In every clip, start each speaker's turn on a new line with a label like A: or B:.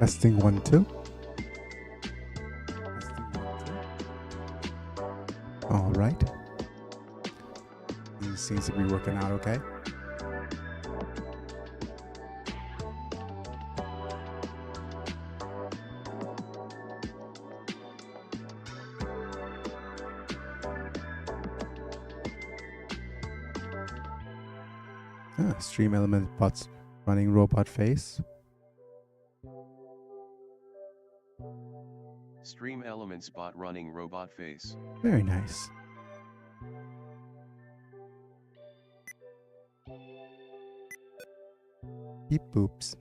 A: Testing 1 2. All right. These seems to be working out okay. Stream element bots running robot face.
B: Stream elements bot running robot face.
A: Very nice. Beep boops.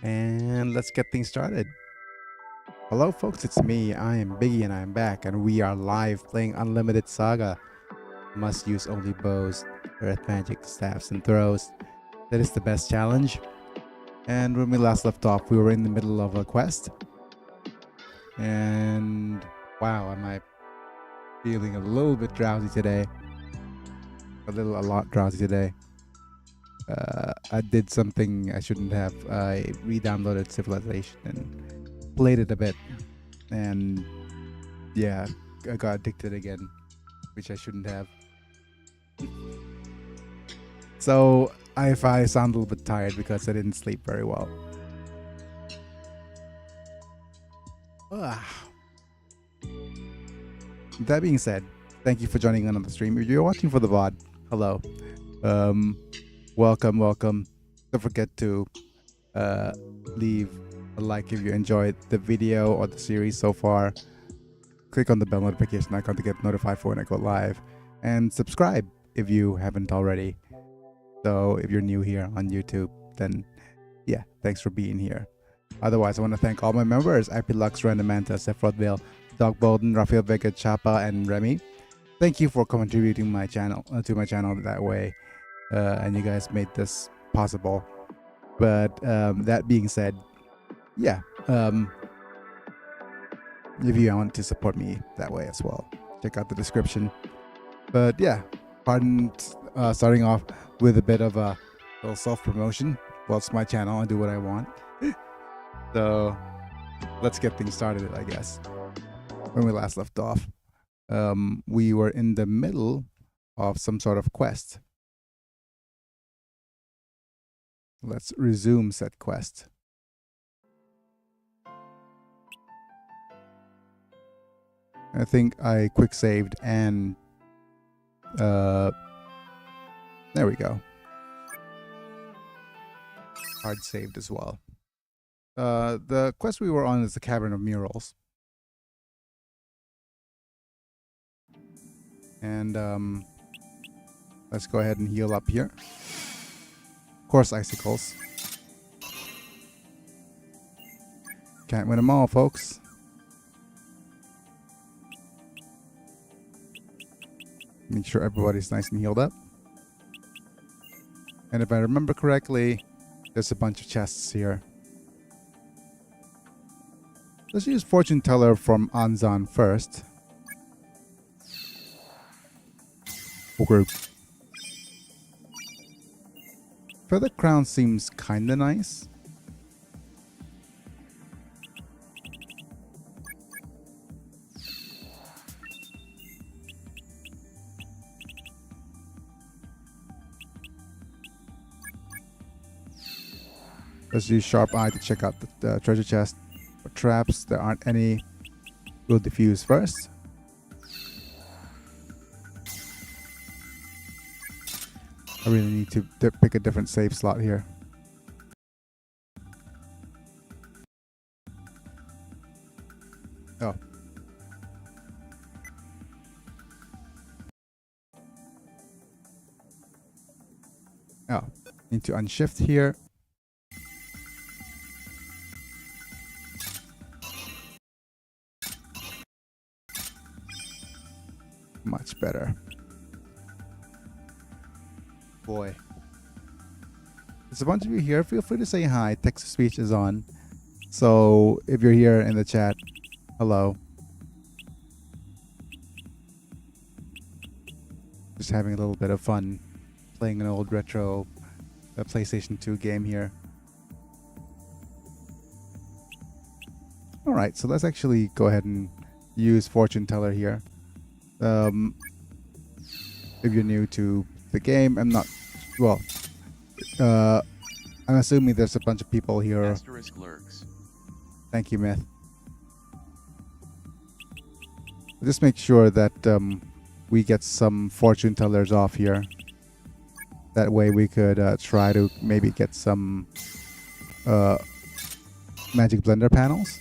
A: And let's get things started. Hello folks, it's me, I am Biggie and I'm back and we are live playing Unlimited Saga. Must use only bows, earth magic, staffs and throws. That is the best challenge. And when we last left off, we were in the middle of a quest. And wow, am I feeling a little bit drowsy today. A lot drowsy today. I did something I shouldn't have. I re-downloaded Civilization and played it a bit, and yeah, I got addicted again, which I shouldn't have. So if I sound a little bit tired because I didn't sleep very well. That being said, thank you for joining in on the stream. If you're watching for the VOD, hello. Welcome. Don't forget to leave a like if you enjoyed the video or the series so far. Click on the bell notification icon to get notified for when I go live. And subscribe if you haven't already. So if you're new here on YouTube, then yeah, thanks for being here. Otherwise, I want to thank all my members: IP Lux, Randamanta, Sephirothville, Doc Bolden, Rafael Vega, Chapa, and Remy. Thank you for contributing my channel to my channel that way. And you guys made this possible. But that being said, yeah, if you want to support me that way as well, check out the description. But yeah, pardon starting off with a bit of a little self-promotion. Well, it's my channel, I do what I want. So let's get things started, I guess. When we last left off, we were in the middle of some sort of quest. Let's resume said quest. I think I quick saved and there we go. Hard saved as well. The quest we were on is the Cavern of Murals. And let's go ahead and heal up here. Of course, icicles. Can't win them all, folks. Make sure everybody's nice and healed up. And if I remember correctly, there's a bunch of chests here. Let's use Fortune Teller from Anzan first. Okay. Feather Crown seems kinda nice. Let's use Sharp Eye to check out the treasure chest. For traps, there aren't any. We'll defuse first. I really need to pick a different save slot here. Oh. Oh. Need to unshift here. Much better. Boy. There's a bunch of you here. Feel free to say hi. Text to speech is on. So if you're here in the chat, hello. Just having a little bit of fun playing an old retro PlayStation 2 game here. All right, so let's actually go ahead and use Fortune Teller here. If you're new to the game, I'm assuming there's a bunch of people here.
B: Asterisk lurks.
A: Thank you, Myth. Just make sure that we get some Fortune Tellers off here. That way we could try to maybe get some Magic Blender panels.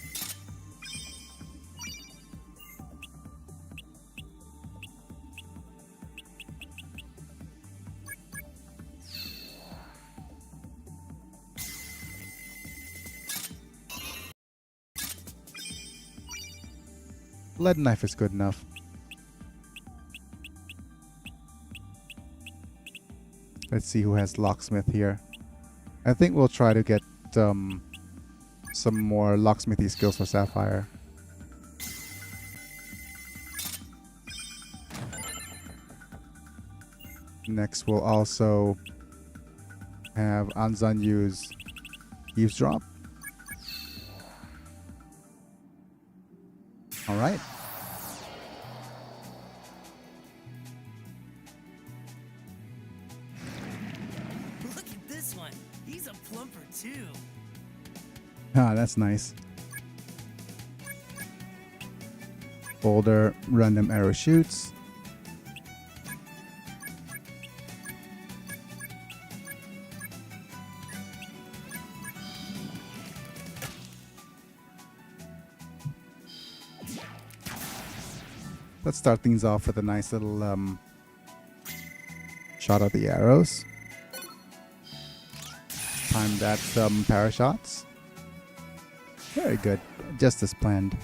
A: Lead knife is good enough. Let's see who has locksmith here. I think we'll try to get some more locksmithy skills for Sapphire. Next, we'll also have Anzan use eavesdrop. All right.
C: Look at this one. He's a plumper too.
A: Ah, that's nice. Boulder, random arrow shoots. Let's start things off with a nice little shot of the arrows. Time that parashots. Very good, just as planned.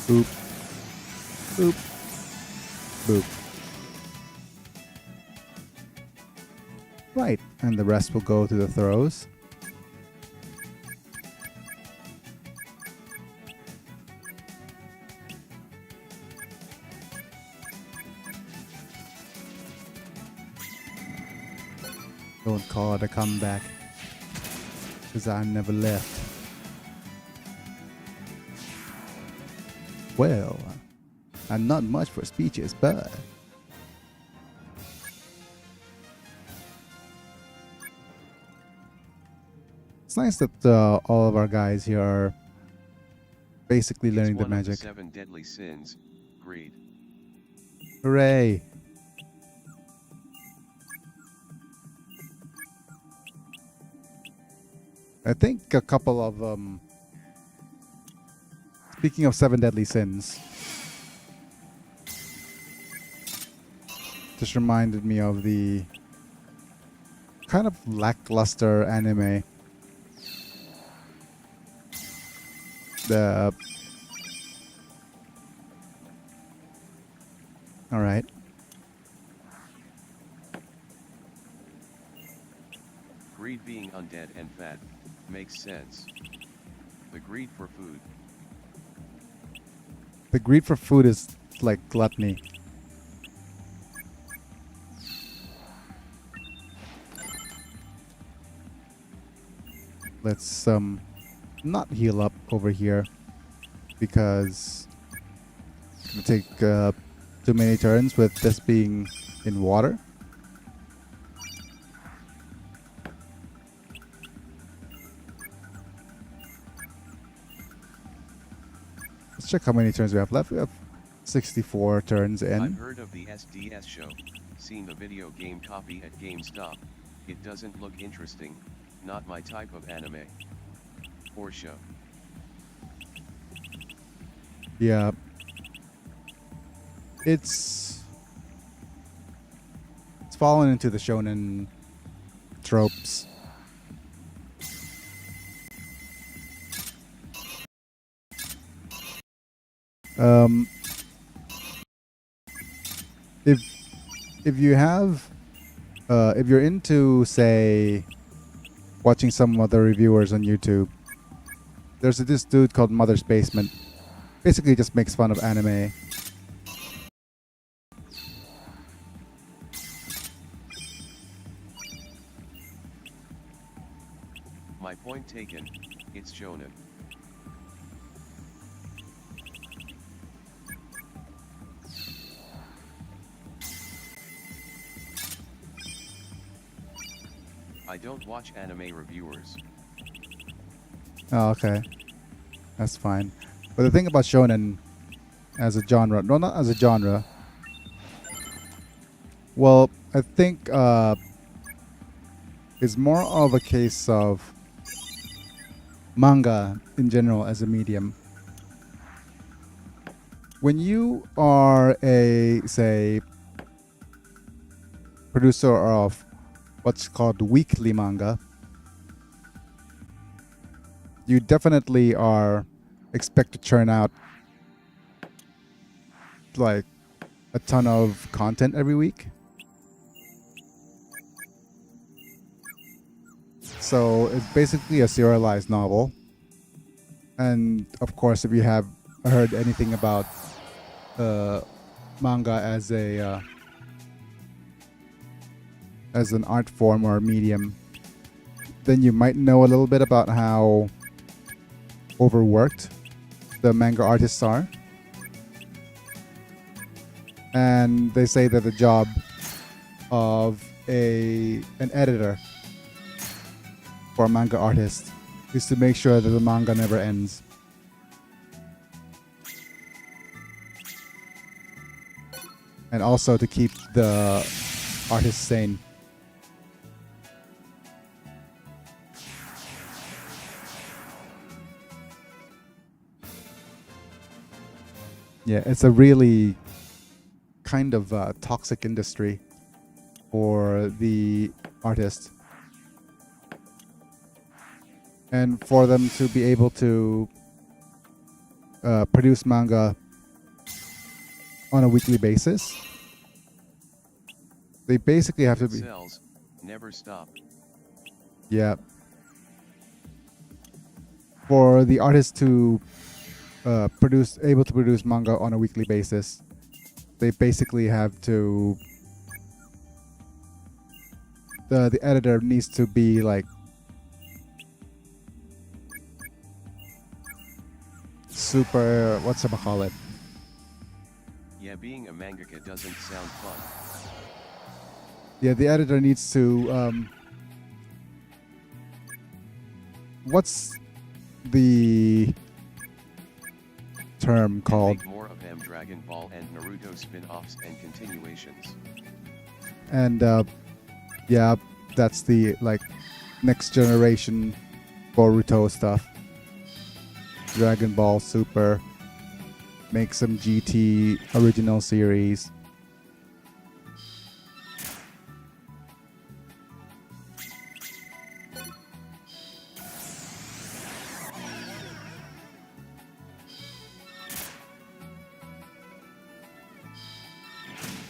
A: Boop. Boop. Boop. Right, and the rest will go to the throws. Don't call it a comeback, because I never left. Well, I'm not much for speeches, but it's nice that all of our guys here are basically learning the magic.
B: It's one of the 7 deadly sins, greed.
A: Hooray! I think a couple of speaking of 7 deadly sins, just reminded me of the kind of lackluster anime. All right.
B: Greed being undead and fat, makes sense. The greed for food.
A: The greed for food is like gluttony. Let's not heal up over here because it's gonna take too many turns with this being in water. Let's check how many turns we have left. We have 64 turns in.
B: I've heard of the SDS show, seen the video game copy at GameStop. It doesn't look interesting, not my type of anime or show.
A: Yeah. It's fallen into the shonen tropes. Um, if you have if you're into, say, watching some other reviewers on YouTube, there's this dude called Mother's Basement. Basically, just makes fun of anime.
B: My point taken, it's shonen. I don't watch anime reviewers.
A: Oh, okay, that's fine. But the thing about shonen as a genre, no, not as a genre. Well, I think it's more of a case of manga in general as a medium. When you are a, say, producer of what's called weekly manga, you definitely are expect to churn out like a ton of content every week. So it's basically a serialized novel. And of course, if you have heard anything about manga as an art form or medium, then you might know a little bit about how overworked the manga artists are. And they say that the job of an editor for a manga artist is to make sure that the manga never ends. And also to keep the artist sane. Yeah, it's a really kind of toxic industry for the artist. And for them to be able to produce manga on a weekly basis, they basically have to be...
B: Sells, never stop.
A: Yeah. For the artist to able to produce manga on a weekly basis, they basically have to... The editor needs to be like super, whatchamacallit?
B: Yeah, being a mangaka doesn't sound fun.
A: Yeah, the editor needs to what's the term called?
B: Make more of them Dragon Ball and Naruto spin-offs and continuations.
A: And yeah, that's the like next generation Boruto stuff. Dragon Ball Super, make some GT original series.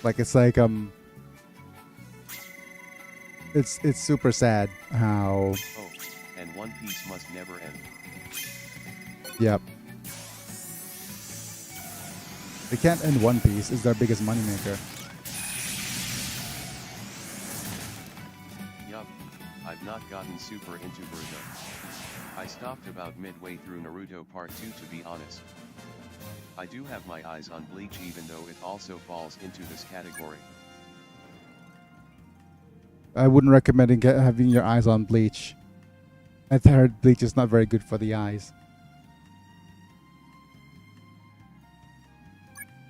A: Like it's like it's super sad how...
B: Oh, and One Piece must never end.
A: Yep. They can't end One Piece. It's their biggest moneymaker.
B: Yup, I've not gotten super into Naruto. I stopped about midway through Naruto Part 2 to be honest. I do have my eyes on Bleach even though it also falls into this category.
A: I wouldn't recommend having your eyes on Bleach. I heard Bleach is not very good for the eyes.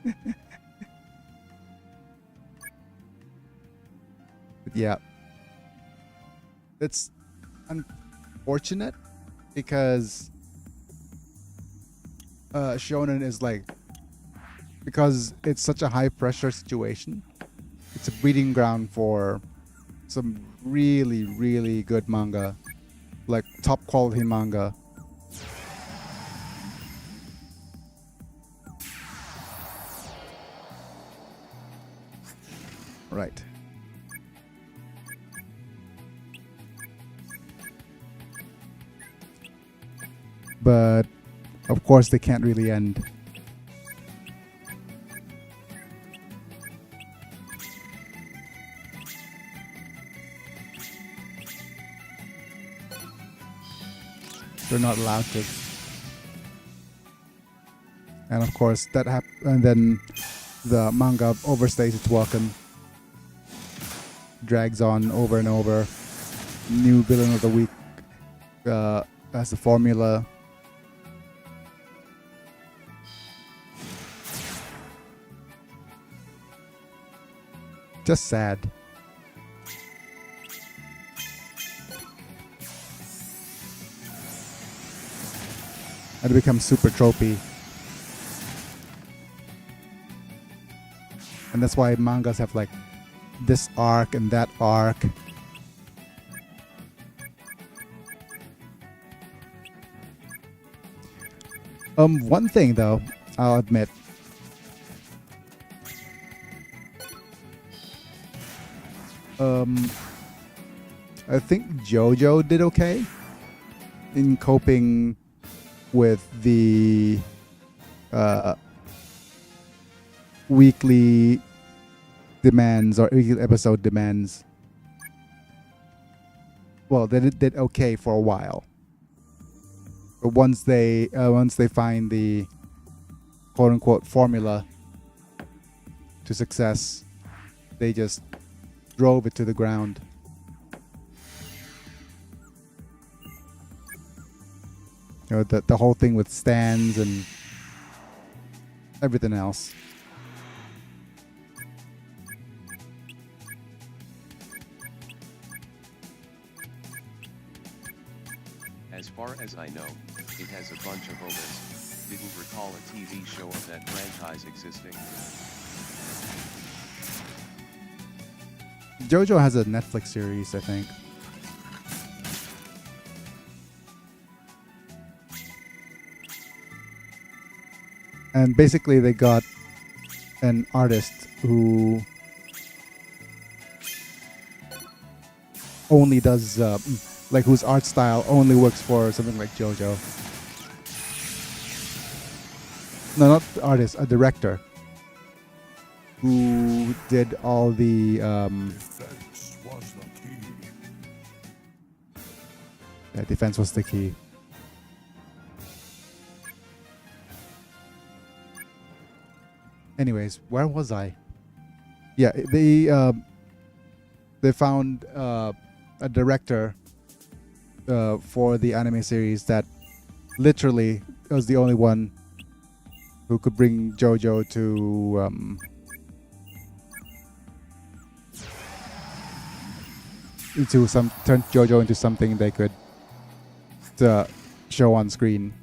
A: But yeah, it's unfortunate because shonen is like, because it's such a high pressure situation, it's a breeding ground for some really, really good manga, like top quality manga. Right. But of course they can't really end. They're not allowed to. And of course that and then the manga overstays its welcome. Drags on over and over. New villain of the week as the formula. Just sad. And it becomes super tropey. And that's why mangas have like this arc and that arc. One thing though, I'll admit. I think JoJo did okay in coping with the weekly demands or weekly episode demands. Well, they did okay for a while. But once they find the quote unquote formula to success, they just drove it to the ground. You know, the whole thing with stands and everything else.
B: As far as I know, it has a bunch of overs. Didn't recall a TV show of that franchise existing.
A: JoJo has a Netflix series, I think. And basically they got an artist who only does like whose art style only works for something like JoJo. No, not the artist, a director who did all the
D: Defense was the key.
A: yeah, defense was the key. Anyways, where was I? Yeah, they found a director for the anime series that literally was the only one who could bring JoJo to turn JoJo into something they could show on screen.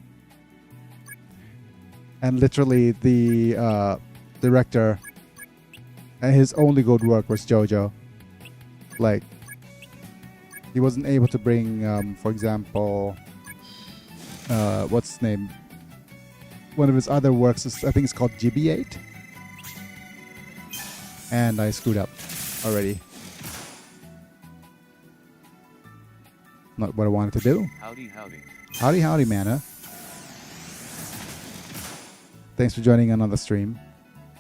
A: And literally the director and his only good work was JoJo. Like he wasn't able to bring for example what's his name, one of his other works is, I think it's called GB8, and I screwed up already. Not what I wanted to do.
B: Howdy, howdy.
A: Howdy, howdy, Mana. Thanks for joining in on the stream.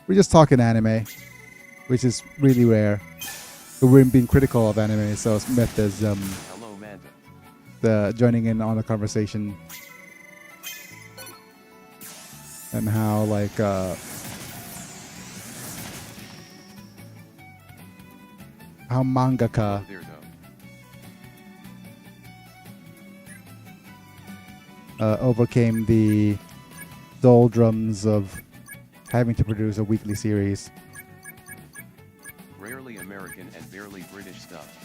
A: We're just talking anime, which is really rare. But we're being critical of anime, so Smith is
B: Hello, Manta.
A: the joining in on the conversation. And how like how mangaka
B: Oh, there go.
A: overcame the doldrums of having to produce a weekly series.
B: Rarely American and barely British stuff.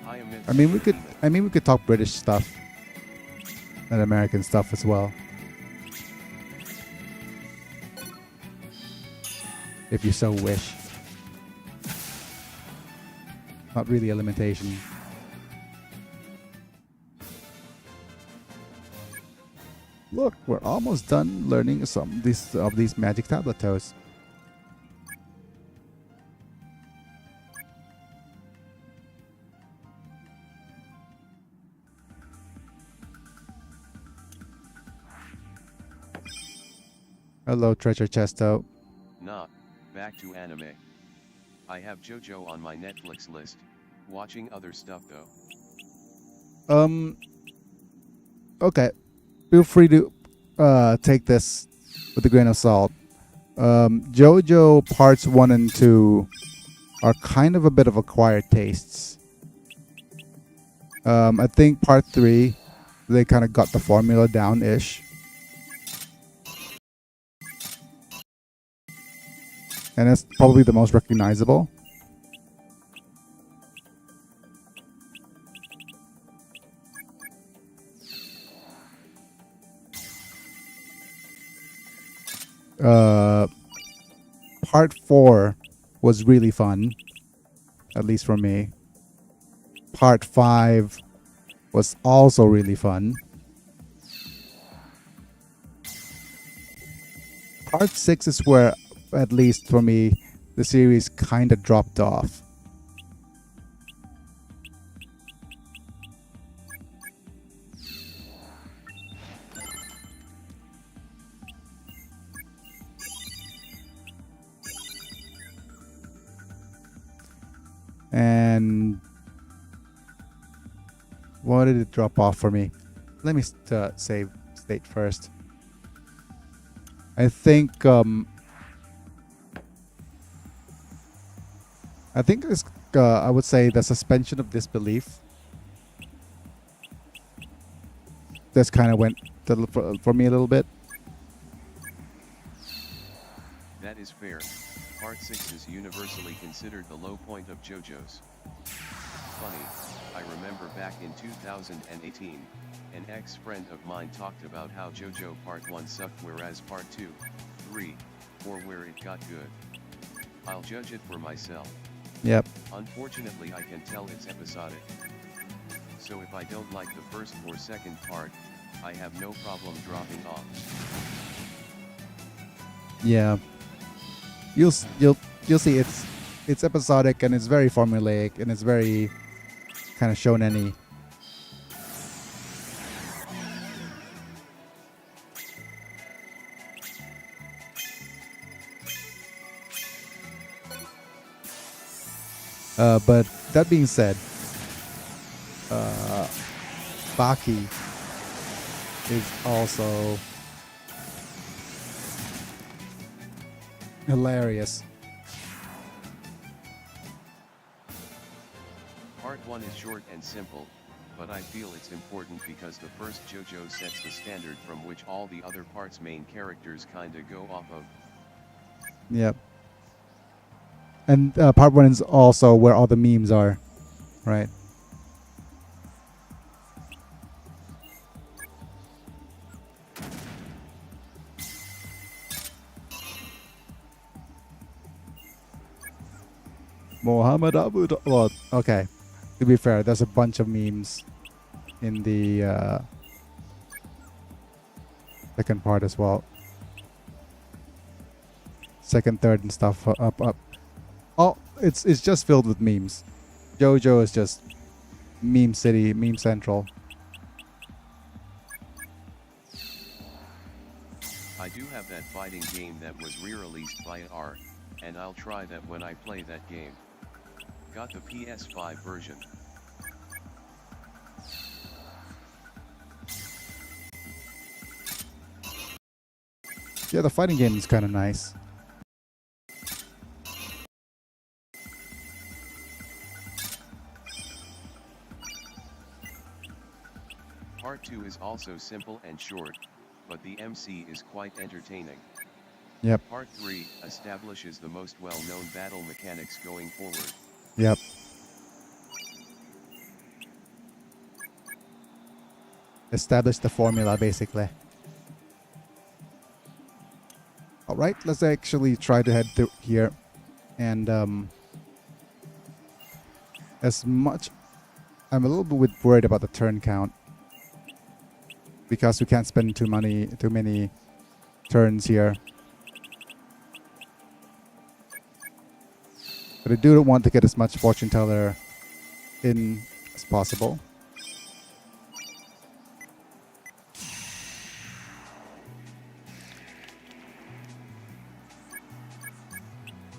B: Hi, Amit.
A: I mean we could talk British stuff. and American stuff as well. If you so wish. Not really a limitation. Look, we're almost done learning some of these magic tablet toes. Hello, treasure chesto.
B: Nah, back to anime. I have JoJo on my Netflix list. Watching other stuff though.
A: Okay. Feel free to take this with a grain of salt. JoJo parts 1 and 2 are kind of a bit of acquired tastes. I think part 3, they kind of got the formula down-ish. And it's probably the most recognizable. Part 4 was really fun, at least for me. Part 5 was also really fun. Part 6 is where, at least for me, the series kind of dropped off. And what did it drop off for me? Let me save state first. I think it's I would say the suspension of disbelief. This kind of went for me a little bit.
B: That is fair. Part 6 is universally considered the low point of JoJo's. Funny, I remember back in 2018, an ex-friend of mine talked about how JoJo Part 1 sucked whereas Part 2, 3, 4 where it got good. I'll judge it for myself.
A: Yep.
B: Unfortunately I can tell it's episodic. So if I don't like the first or second part, I have no problem dropping off.
A: Yeah. You'll see it's episodic and it's very formulaic and it's very kind of shonen-y. But that being said, Baki is also hilarious.
B: Part 1 is short and simple, but I feel it's important because the first JoJo sets the standard from which all the other parts' main characters kinda go off of.
A: Yep. And part 1 is also where all the memes are, right? Muhammad Abu. Well, okay. To be fair, there's a bunch of memes in the second part as well. Second, third, and stuff up. Oh, it's just filled with memes. JoJo is just meme city, meme central.
B: I do have that fighting game that was re-released by AR, and I'll try that when I play that game. Got the PS5 version.
A: Yeah, the fighting game is kind of nice.
B: Part 2 is also simple and short, but the MC is quite entertaining.
A: Yep.
B: Part 3 establishes the most well-known battle mechanics going forward.
A: Yep. establish the formula basically. All right, let's actually try to head through here, and as much I'm a little bit worried about the turn count because we can't spend too many turns here. But I do want to get as much fortune teller in as possible.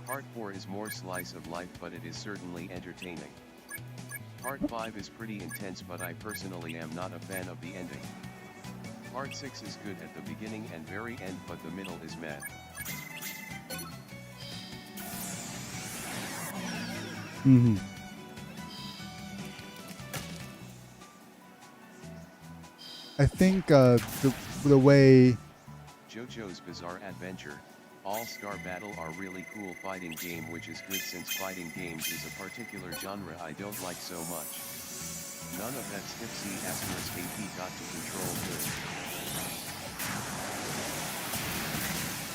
B: Part 4 is more slice of life, but it is certainly entertaining. Part 5 is pretty intense, but I personally am not a fan of the ending. Part 6 is good at the beginning and very end, but the middle is meh.
A: I think the way
B: JoJo's Bizarre Adventure, All-Star Battle are really cool fighting game, which is good since fighting games is a particular genre I don't like so much. None of that stiff C***AP got to control good.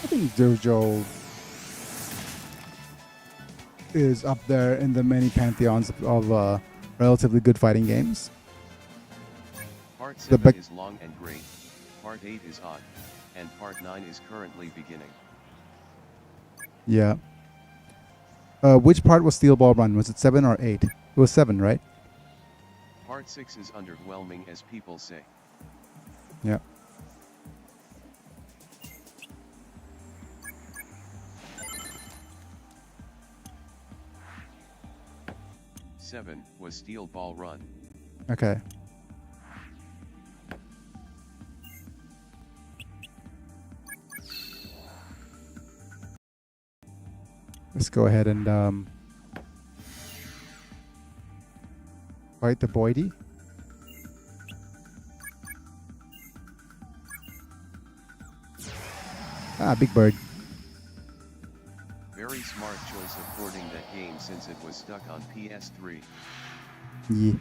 A: I think JoJo is up there in the many pantheons of relatively good fighting games.
B: Part 7 is long and great, Part 8 is odd, and Part 9 is currently beginning.
A: Yeah. Which part was Steel Ball Run? Was it 7 or 8? It was 7, right?
B: Part 6 is underwhelming, as people say.
A: Yeah.
B: Seven was Steel Ball Run.
A: Okay. Let's go ahead and fight the Boydie. Ah, Big Bird.
B: Very smart choice of porting that game since it was stuck on PS3.
A: Yeah.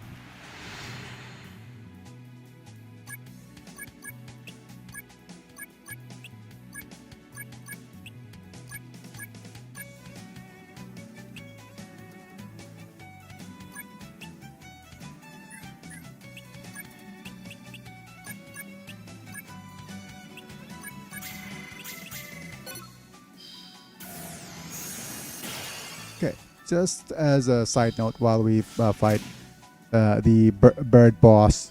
A: Okay, just as a side note, while we fight the bird boss.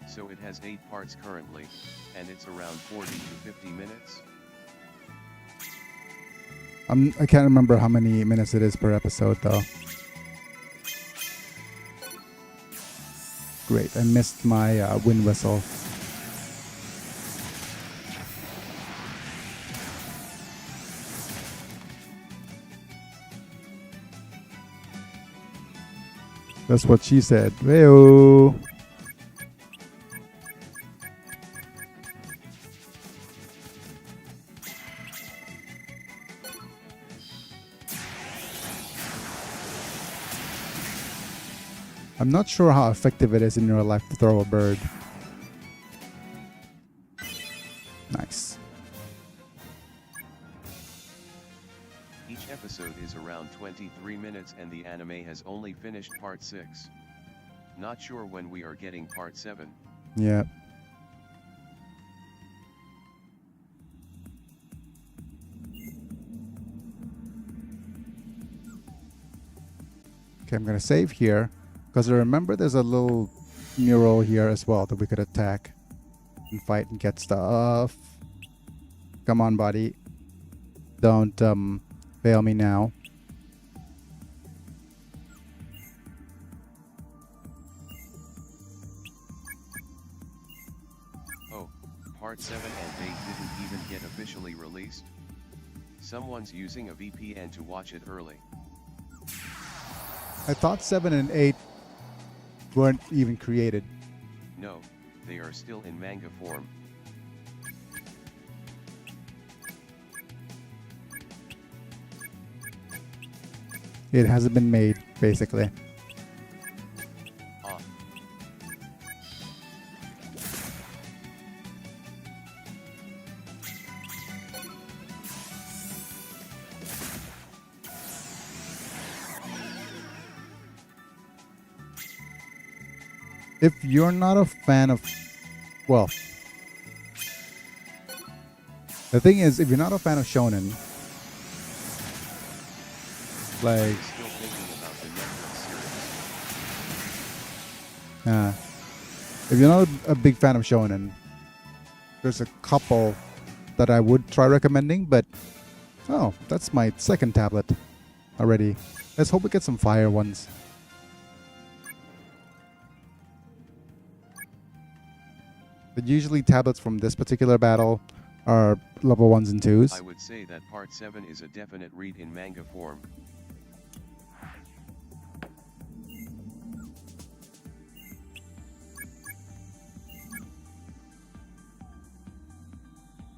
B: So it has 8 parts currently, and it's around 40 to 50 minutes.
A: I can't remember how many minutes it is per episode though. Great, I missed my wind whistle. That's what she said. Hey-o. I'm not sure how effective it is in real life to throw a bird. Nice.
B: Each episode is around 23 minutes and the anime has only finished part 6. Not sure when we are getting part 7.
A: Yeah. Okay, I'm gonna save here because I remember there's a little mural here as well that we could attack and fight and get stuff. Come on, buddy. Don't fail me now.
B: Oh, part 7 and 8 didn't even get officially released. Someone's using a VPN to watch it early.
A: I thought 7 and 8 weren't even created.
B: No, they are still in manga form.
A: It hasn't been made, basically.
B: Ah.
A: if you're not a fan of, well, the thing is, if you're not a fan of shonen, like,
B: Still thinking about the Netflix series.
A: if you're not a big fan of shonen, there's a couple that I would try recommending, but oh, that's my second tablet already. Let's hope we get some fire ones. But usually tablets from this particular battle are level 1s and 2s.
B: I would say that part 7 is a definite read in manga form.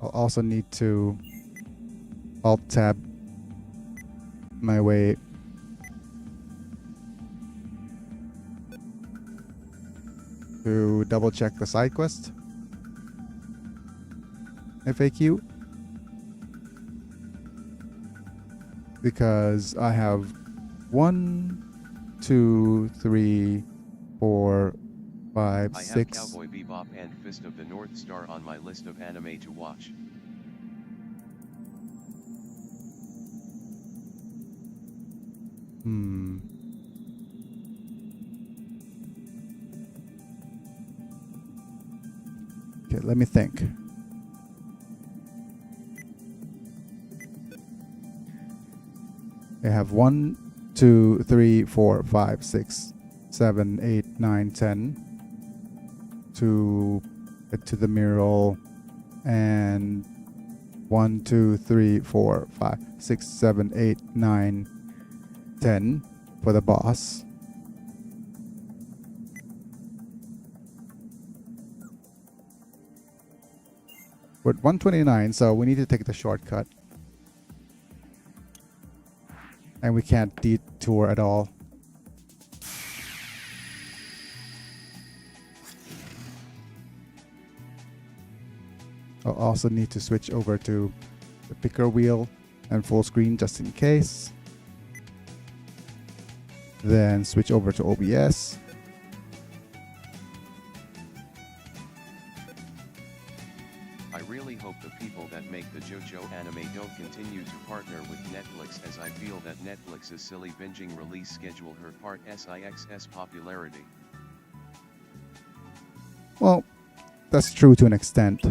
A: I'll also need to alt-tab my way to double-check the side quest FAQ, because I have 1, 2, 3, 4, 5,
B: I have
A: 6.
B: Cowboy Bebop and Fist of the North Star on my list of anime to watch.
A: Okay, let me think. I have 1, 2, 3, 4, 5, 6, 7, 8, 9, 10 to get to the mural, and 1, 2, 3, 4, 5, 6, 7, 8, 9, 10 for the boss. We're at 129, so we need to take the shortcut. And we can't detour at all. I'll also need to switch over to the picker wheel and full screen just in case. Then switch over to OBS.
B: I really hope the people that make the JoJo anime don't continue to partner with Netflix, as I feel that Netflix's silly binging release schedule hurt part SIX's popularity.
A: Well, that's true to an extent.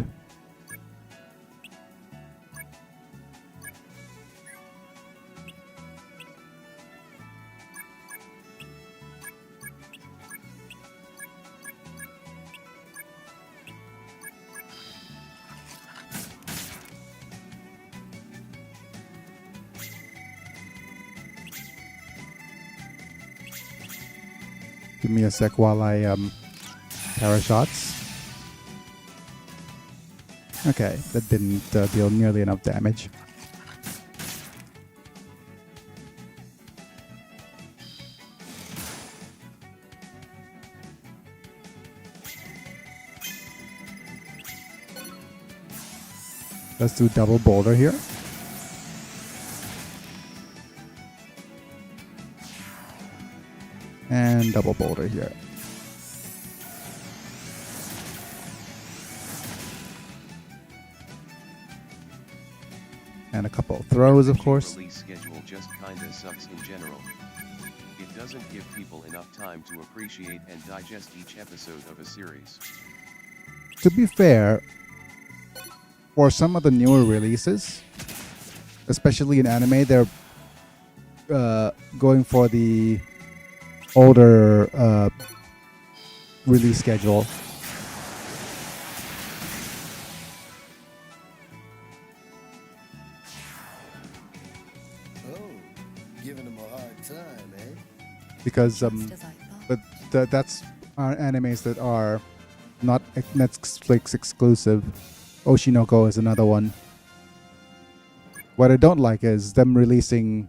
A: Give me a sec while I para shots. Okay, that didn't deal nearly enough damage. Let's do double boulder here. And double boulder here. And a couple of throws, of course.
B: Release schedule just kinda sucks in general. It doesn't give people enough time to appreciate and digest each episode of a series.
A: To be fair, for some of the newer releases, especially in anime, they're going for the older release schedule.
E: Oh, giving him a hard time, eh?
A: Because that's our animes that are not Netflix exclusive. Oshinoko is another one. What I don't like is them releasing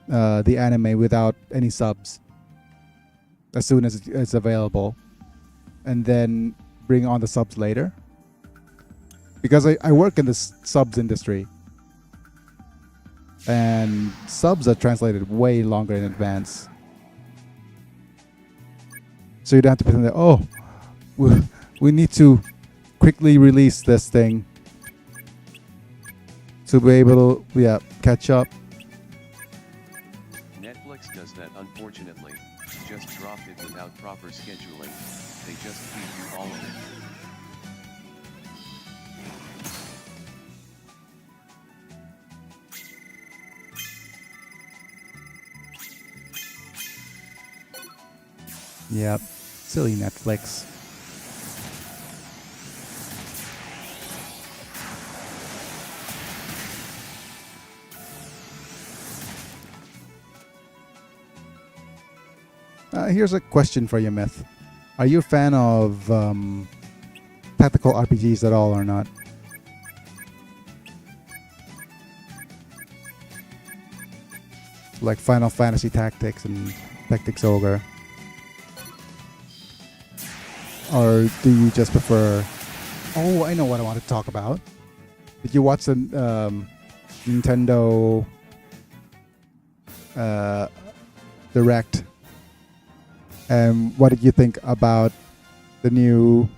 A: the anime without any subs as soon as it's available, and then bring on the subs later. Because I work in the subs industry, and subs are translated way longer in advance. So you don't have to pretend that, oh, we need to quickly release this thing to be able to, catch up.
B: Netflix does that unfortunately, just dropped it without proper scheduling, they just feed you all of it.
A: Yep, silly Netflix. Here's a question for you, Myth. Are you a fan of tactical RPGs at all or not? Like Final Fantasy Tactics and Tactics Ogre? Or do you just prefer... Oh, I know what I want to talk about. Did you watch the Nintendo Direct? And what did you think about the new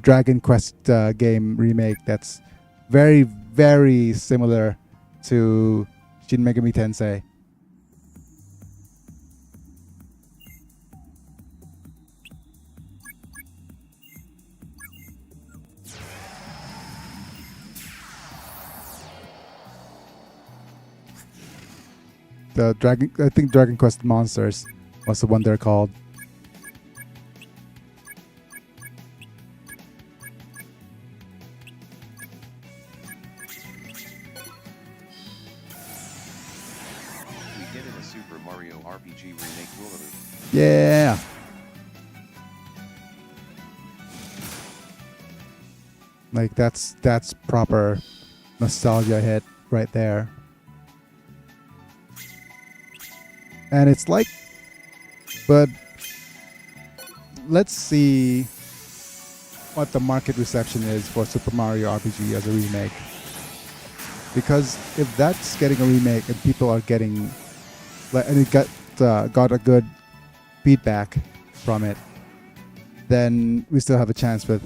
A: Dragon Quest game remake that's very, very similar to Shin Megami Tensei? I think Dragon Quest Monsters was the one they're called.
B: We get in a Super Mario RPG remake Woohoo.
A: Yeah. Like that's proper nostalgia hit right there. And it's like, but let's see what the market reception is for Super Mario RPG as a remake. Because if that's getting a remake and people are getting, and it got a good feedback from it, then we still have a chance with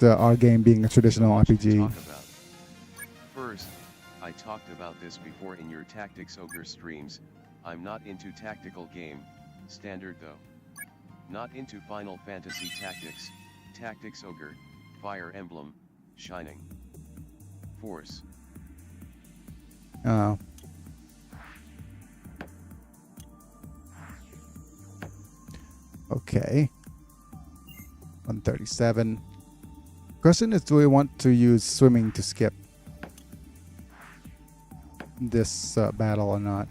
A: our game being a traditional RPG.
B: First, I talked about this before in your Tactics Ogre streams. I'm not into tactical game, standard though. Not into Final Fantasy Tactics, Tactics Ogre, Fire Emblem, Shining Force.
A: Oh. Okay. 137. Question is, do we want to use swimming to skip this battle or not?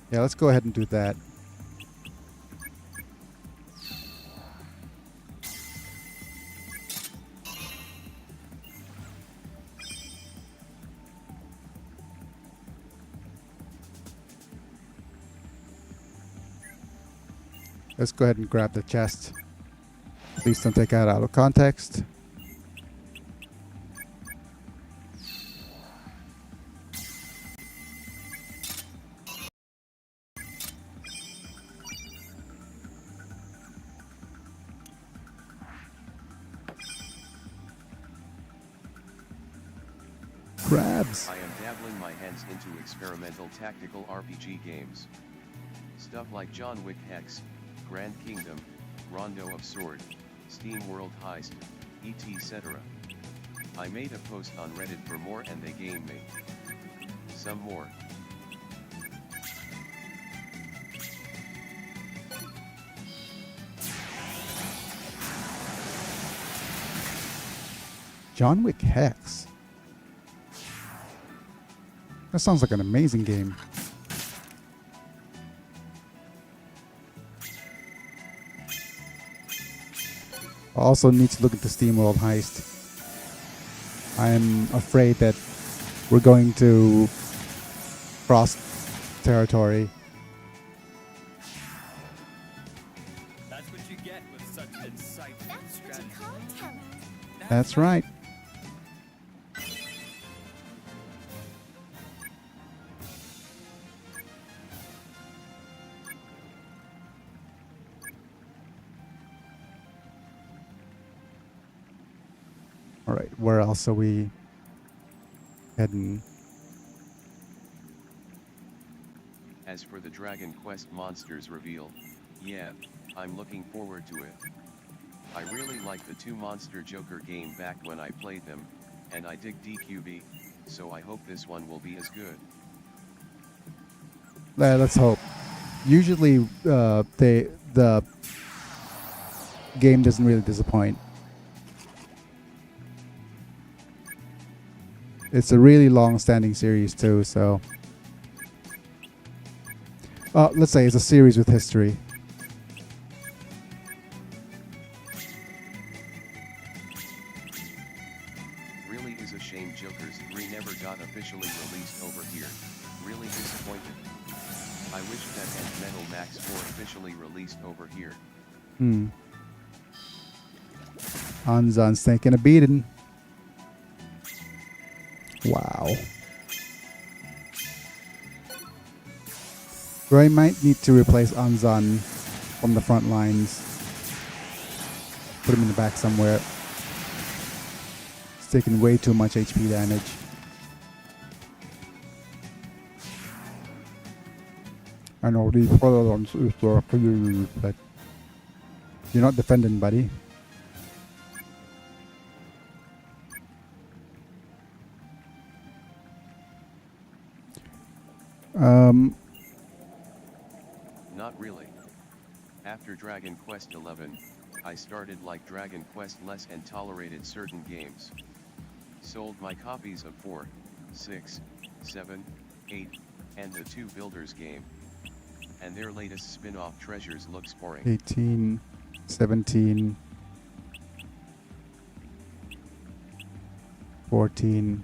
A: Yeah, let's go ahead and do that. Let's go ahead and grab the chest. Please don't take it out of context. Crabs.
B: I am dabbling my hands into experimental tactical RPG games. Stuff like John Wick Hex, Grand Kingdom, Rondo of Sword, Steam World Heist, etc. I made a post on Reddit for more and they gave me some more.
A: John Wick Hex. That sounds like an amazing game. I also need to look into SteamWorld Heist. I'm afraid that we're going to cross territory.
C: That's what you get with such an insightful
F: That's what you
C: strategy.
F: call talent.
A: That's right. All right, where else are we heading?
B: As for the Dragon Quest monsters reveal, yeah, I'm looking forward to it. I really like the 2 Monster Joker game back when I played them, and I dig DQB, so I hope this one will be as good.
A: Let's hope. Usually, the game doesn't really disappoint. It's a really long-standing series too, so let's say it's a series with history.
B: Really is a shame Joker's 3 never got officially released over here, really disappointed. I wish that and Metal Max 4 officially released over here.
A: Anzan's taking a beating. Wow. I might need to replace Anzan from the front lines. Put him in the back somewhere. It's taking way too much HP damage. I know the followers is for you, but you're not defending, buddy.
B: Not really. After Dragon Quest XI, I started like Dragon Quest less and tolerated certain games. Sold my copies of 4, 6, 7, 8, and the 2 Builders game. And their latest spin-off Treasures looks boring.
A: 18, 17, 14.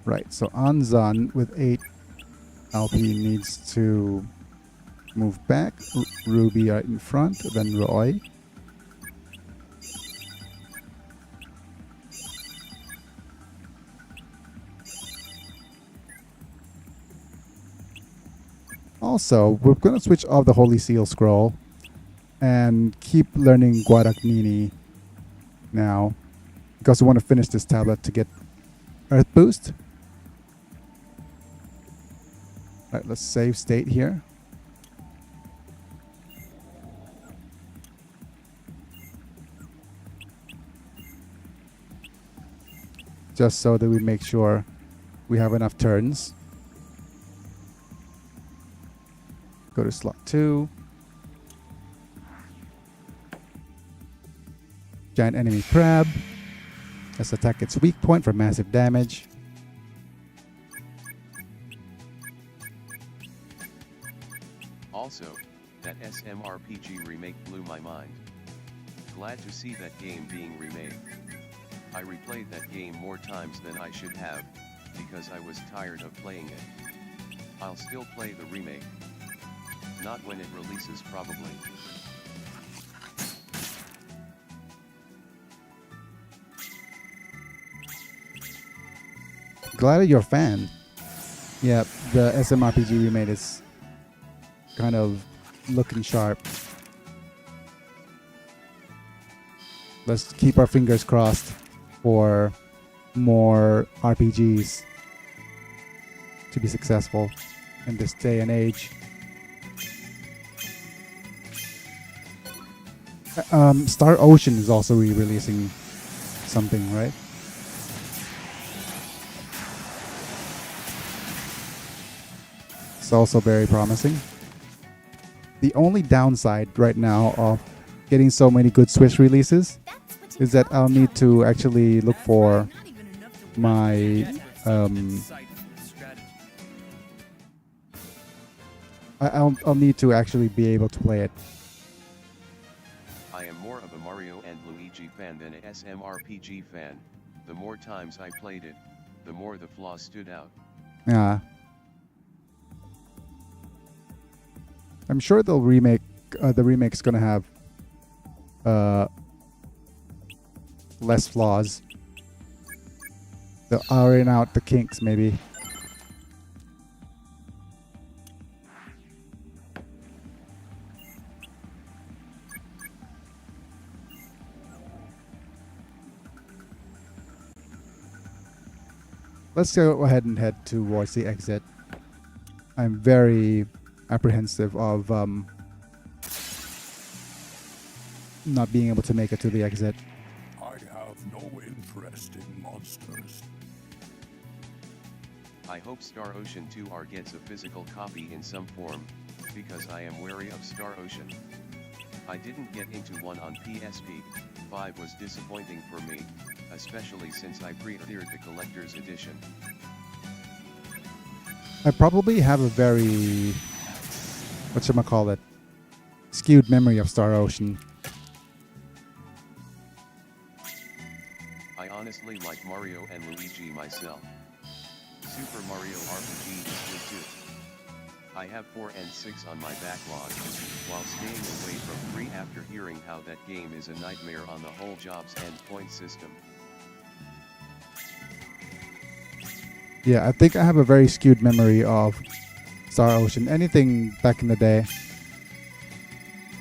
A: Right, so Anzan with 8 LP needs to move back. Ruby right in front, then Roy. Also, we're going to switch off the Holy Seal scroll and keep learning Guadagnini now because we want to finish this tablet to get Earth Boost. All right, let's save state here. Just so that we make sure we have enough turns. Go to slot 2. Giant enemy crab. Let's attack its weak point for massive damage.
B: Also, that SMRPG remake blew my mind. Glad to see that game being remade. I replayed that game more times than I should have, because I was tired of playing it. I'll still play the remake. Not when it releases probably.
A: Glad you're a fan. Yeah, the SMRPG remade is kind of looking sharp. Let's keep our fingers crossed for more RPGs to be successful in this day and age. Star Ocean is also re-releasing something, right? It's also very promising. The only downside right now of getting so many good Switch releases is that I'll need to actually look for my I'll need to actually be able to play it.
B: I am more of a Mario and Luigi fan than a SMRPG fan. The more times I played it, the more the flaws stood out.
A: Yeah. I'm sure they'll remake. The remake's gonna have less flaws. They'll iron out the kinks, maybe. let's go ahead and head towards the exit. I'm very apprehensive of not being able to make it to the exit.
D: I have no interest in monsters.
B: I hope Star Ocean 2R gets a physical copy in some form, because I am wary of Star Ocean. I didn't get into one on PSP, 5 was disappointing for me, especially since I pre-ordered the collector's edition.
A: I probably have a very, whatchamacallit, skewed memory of Star Ocean.
B: I honestly like Mario and Luigi myself. Super Mario RPG is good too. I have 4 and 6 on my backlog, while staying away from 3 after hearing how that game is a nightmare on the whole jobs and point system.
A: Yeah, I think I have a very skewed memory of Star Ocean, anything back in the day.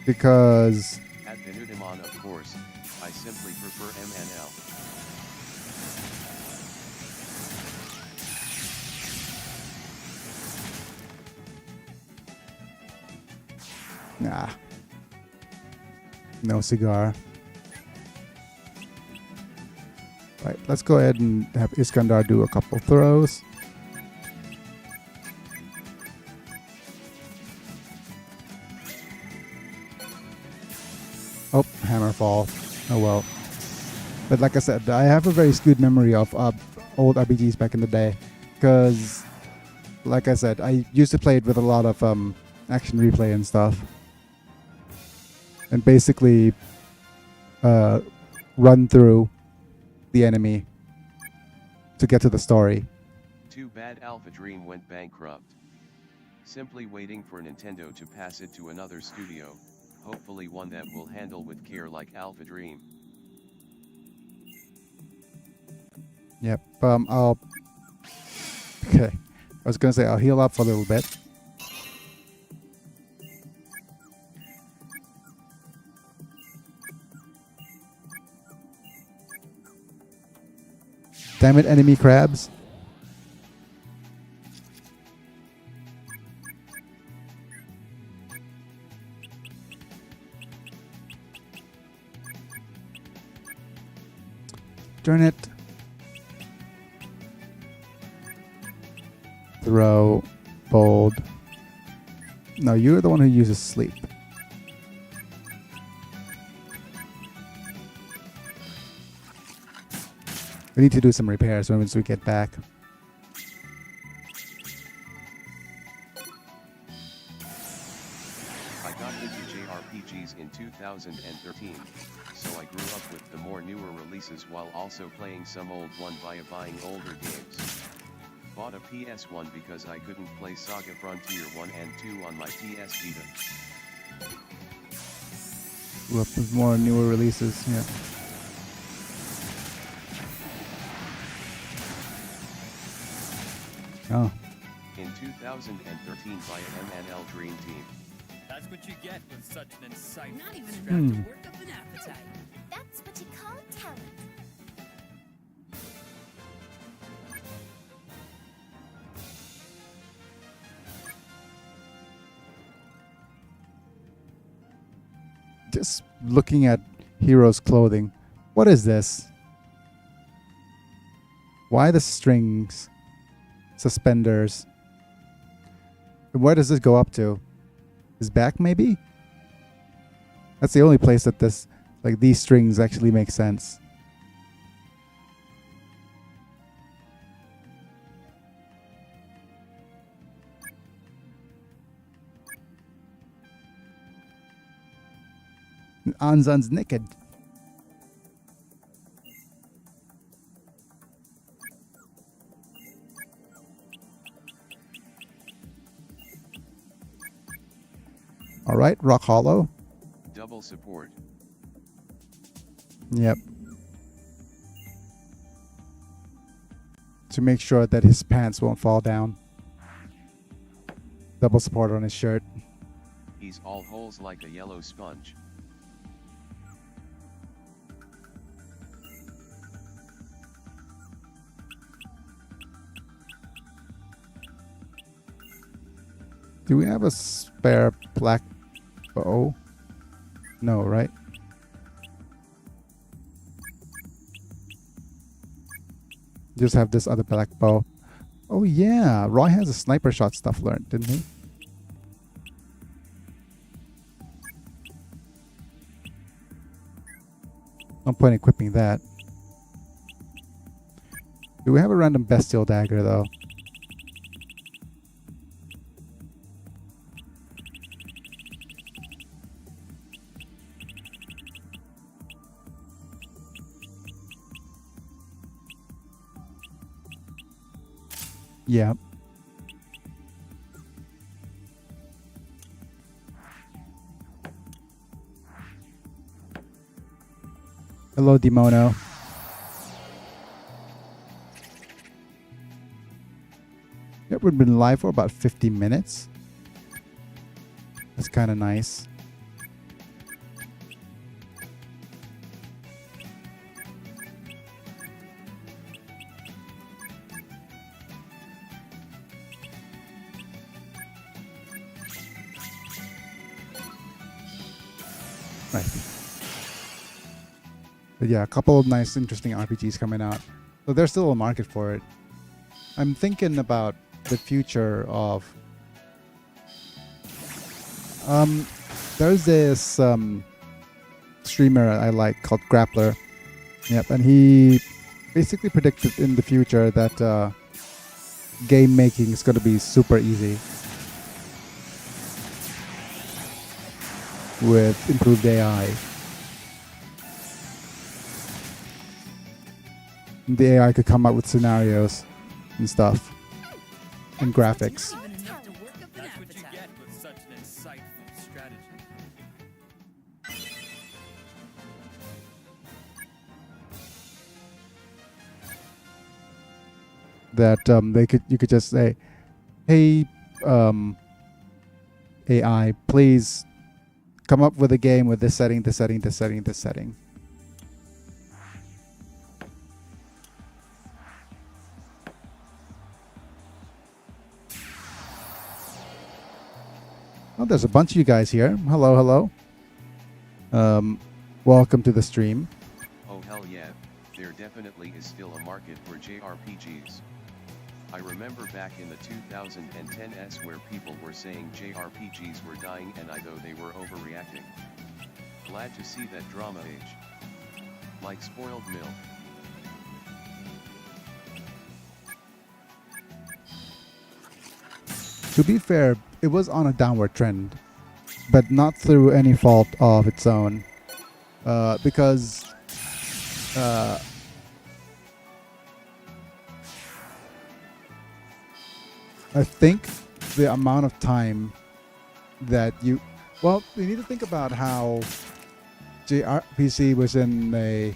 A: Because
B: Ad infinitum on, of course, I simply prefer MNL.
A: nah. No cigar. Right, let's go ahead and have Iskandar do a couple throws. Oh, hammer fall. Oh well. But like I said, I have a very skewed memory of old RPGs back in the day. Because, like I said, I used to play it with a lot of action replay and stuff. And basically run through the enemy to get to the story.
B: Too bad Alpha Dream went bankrupt. Simply waiting for Nintendo to pass it to another studio, hopefully one that will handle with care like Alpha Dream.
A: Yep. I'll. Okay. I was gonna say I'll heal up for a little bit. Damn it, enemy crabs. Darn it. Throw. Bold. No, you're the one who uses sleep. We need to do some repairs once we get back.
B: I got into JRPGs in 2013, so I grew up with the more newer releases while also playing some old one via buying older games. Bought a PS1 because I couldn't play Saga Frontier 1 and 2 on my PS Vita.
A: Grew up with more newer releases, yeah. Oh.
B: In 2013 via MNL Dream Team.
C: That's what you get with such an insightful
F: Not even
C: strategy.
F: enough
A: Hmm.
F: to work up an appetite.
G: That's what you call talent.
A: Just looking at Hero's clothing. What is this? Why the strings? Suspenders? And where does this go up to? His back, maybe? That's the only place that this, like, these strings actually make sense. Anzan's naked. All right, Rock Hollow.
B: Double support.
A: Yep. To make sure that his pants won't fall down. Double support on his shirt.
B: He's all holes like a yellow sponge.
A: Do we have a spare black bow? No, right? Just have this other black bow. Oh yeah, Roy has a sniper shot stuff learned, didn't he? No point in equipping that. Do we have a random bestial dagger though? Yeah. Hello, Demono. Yep, we've been live for about 50 minutes. That's kind of nice. Right. But yeah, a couple of nice, interesting RPGs coming out. So there's still a market for it. I'm thinking about the future of... there's this streamer I like called Grappler. Yep, and he basically predicted in the future that game making is going to be super easy with improved AI. The AI could come up with scenarios and stuff and graphics.
C: Even enough to work up an
F: That's what you
C: appetite.
F: get with such an insightful strategy.
A: That you could just say, "Hey, AI, please come up with a game with this setting, this setting, this setting, this setting." Oh, there's a bunch of you guys here. Hello, hello. Welcome to the stream.
B: Oh hell yeah, there definitely is still a market for JRPGs. I remember back in the 2010s where people were saying JRPGs were dying and I thought they were overreacting. Glad to see that drama age. Like spoiled milk.
A: To be fair, it was on a downward trend, but not through any fault of its own. Because I think the amount of time that you... Well, you need to think about how JRPG was in a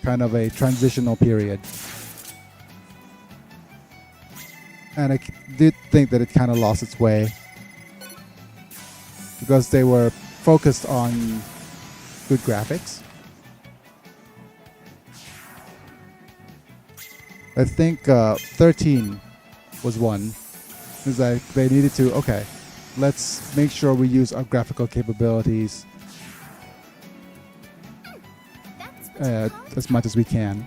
A: kind of a transitional period. And I did think that it kind of lost its way because they were focused on good graphics. I think 13 was one. It's like they needed to, okay, let's make sure we use our graphical capabilities
G: That's what you call
A: as much as we can.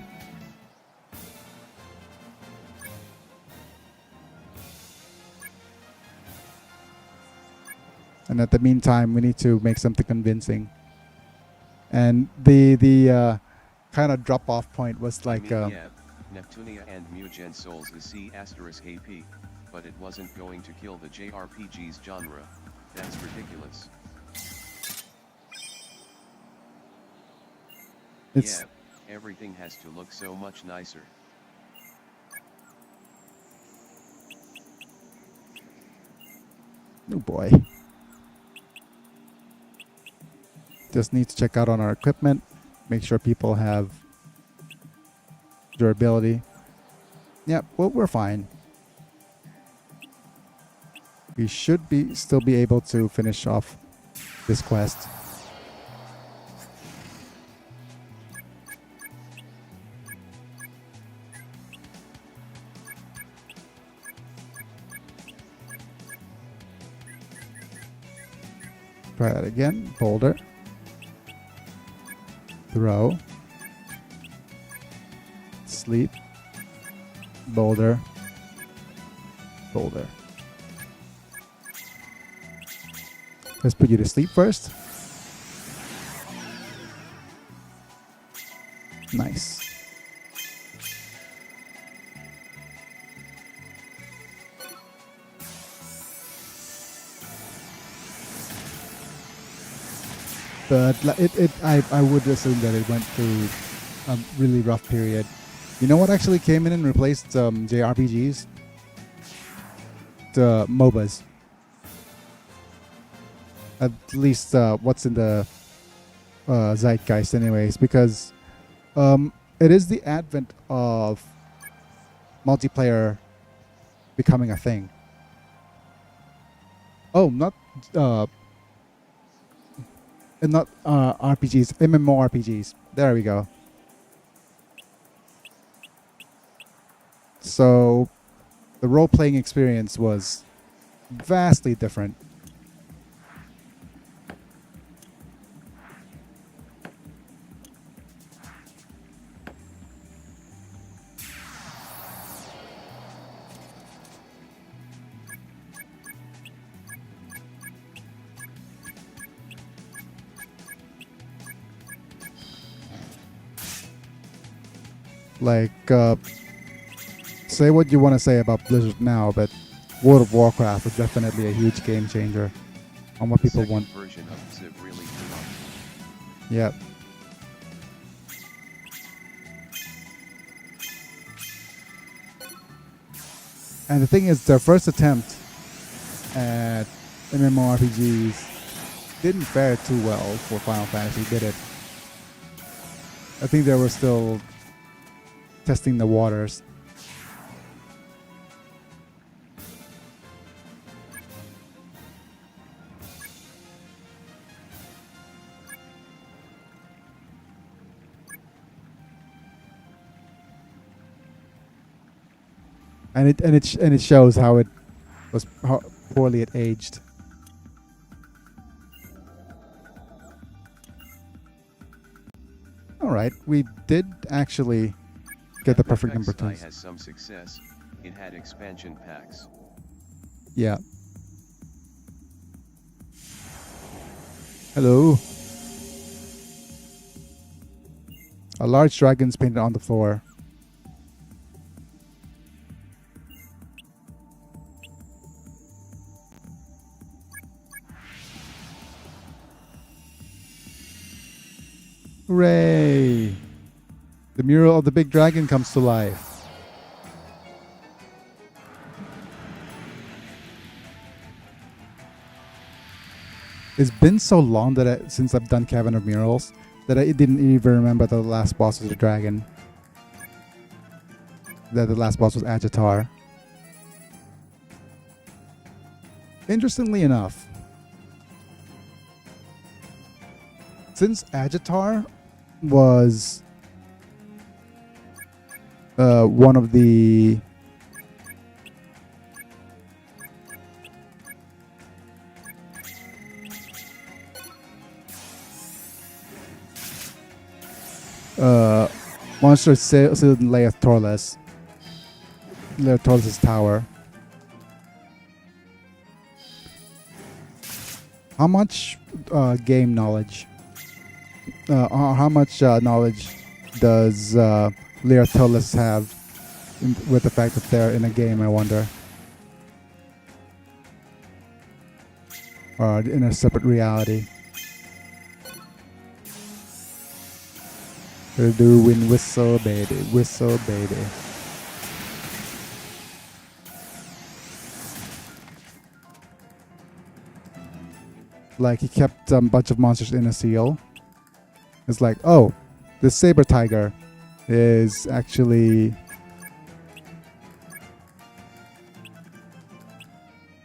A: And at the meantime, we need to make something convincing. And the kind of drop-off point was like...
B: I mean, yeah, Neptunia and Mugen Souls is C*AP, but it wasn't going to kill the JRPG's genre. That's ridiculous.
A: It's,
B: Yeah, everything has to look so much nicer.
A: oh boy. Just need to check out on our equipment, make sure people have durability. Yeah, well, we're fine. We should still be able to finish off this quest. try that again. Boulder. Throw. Sleep. Boulder. Boulder. Let's put you to sleep first. Nice. But I would assume that it went through a really rough period. You know what actually came in and replaced JRPGs? The MOBAs. At least what's in the zeitgeist anyways, because it is the advent of multiplayer becoming a thing. Oh, not RPGs, MMORPGs. There we go. So the role-playing experience was vastly different. Like, say what you want to say about Blizzard now, but World of Warcraft was definitely a huge game changer on what people want.
B: Version of Civ really grew up.
A: Yeah. And the thing is, their first attempt at MMORPGs didn't fare too well for Final Fantasy, did it? I think they were still testing the waters. And it shows how it was, how poorly it aged. All right, we did actually get the perfect number two.
B: has some success. It had expansion packs.
A: Yeah. Hello. A large dragon's painted on the floor. Hooray! The mural of the big dragon comes to life. It's been so long that since I've done Cavern of Murals that I didn't even remember the last boss was a dragon. That the last boss was Agitar. Interestingly enough, since Agitar was one of the monsters sealed in Laeth Torles. Laeth Torles' tower. How much game knowledge? How much knowledge does Laeth Torles have with the fact that they're in a game? I wonder, or in a separate reality. They're doing whistle baby, whistle baby. Like he kept a bunch of monsters in a seal. It's like, oh, this saber tiger is actually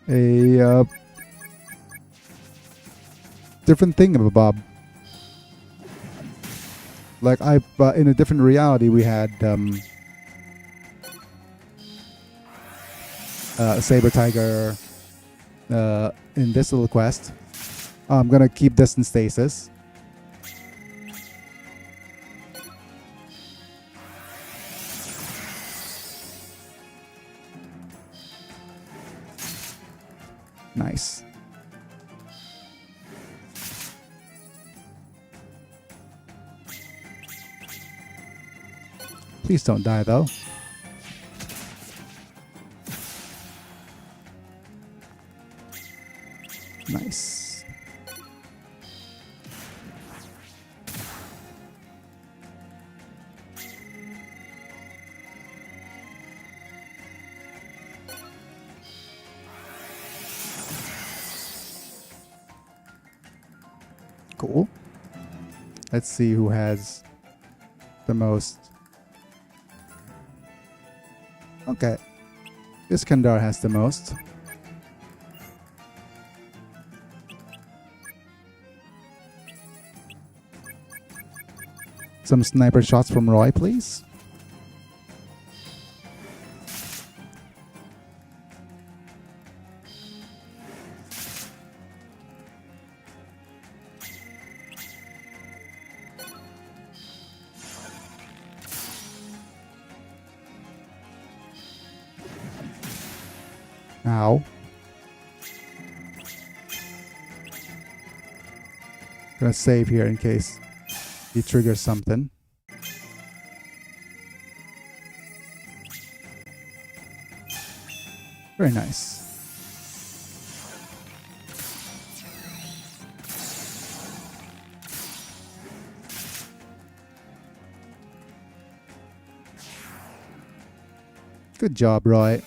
A: a different thingamabob. Like in a different reality, we had a saber tiger in this little quest, I'm gonna keep this in stasis. Nice. Please don't die though. Nice. Cool. Let's see who has the most. Okay. Iskandar has the most. Some sniper shots from Roy, please. Ow. Gonna save here in case he triggers something. Very nice. Good job, Roy.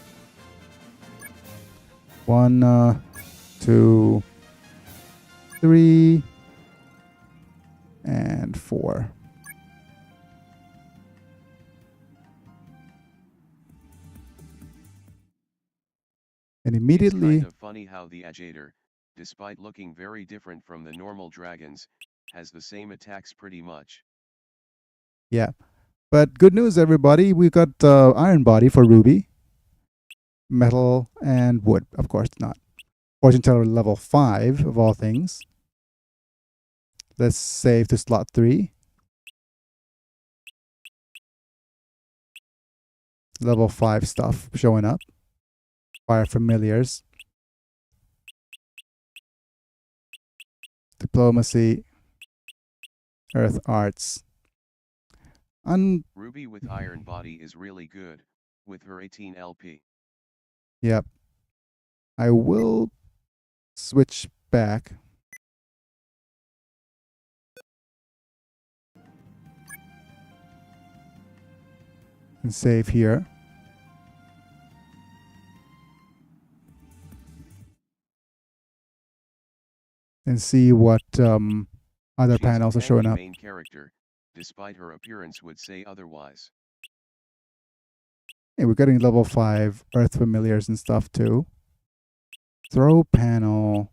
A: 1, 2, 3, and 4. And immediately,
B: It's kind of funny how the Agitator, despite looking very different from the normal dragons, has the same attacks pretty much.
A: yeah. But good news, everybody. We got Iron Body for Ruby. Metal and wood, of course not. Fortune Teller level 5 of all things. Let's save to slot 3. Level 5 stuff showing up. Fire Familiars. Diplomacy. Earth Arts.
B: Ruby with Iron Body is really good, with her 18 LP.
A: Yep. I will switch back. And save here. And see what other
B: She's
A: panels
B: a
A: are showing
B: tanky
A: up.
B: main character, despite her appearance would say otherwise.
A: Hey, we're getting level 5 Earth Familiars and stuff too. Throw panel,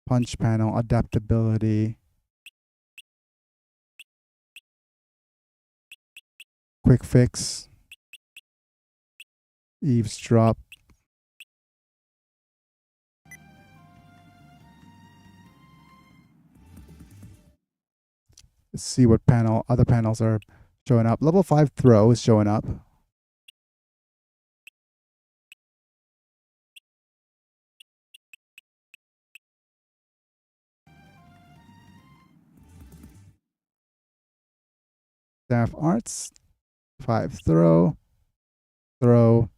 A: punch panel, adaptability, quick fix, eavesdrop. Let's see what other panels are showing up. Level 5 throw is showing up. Staff arts, 5 throw, throw.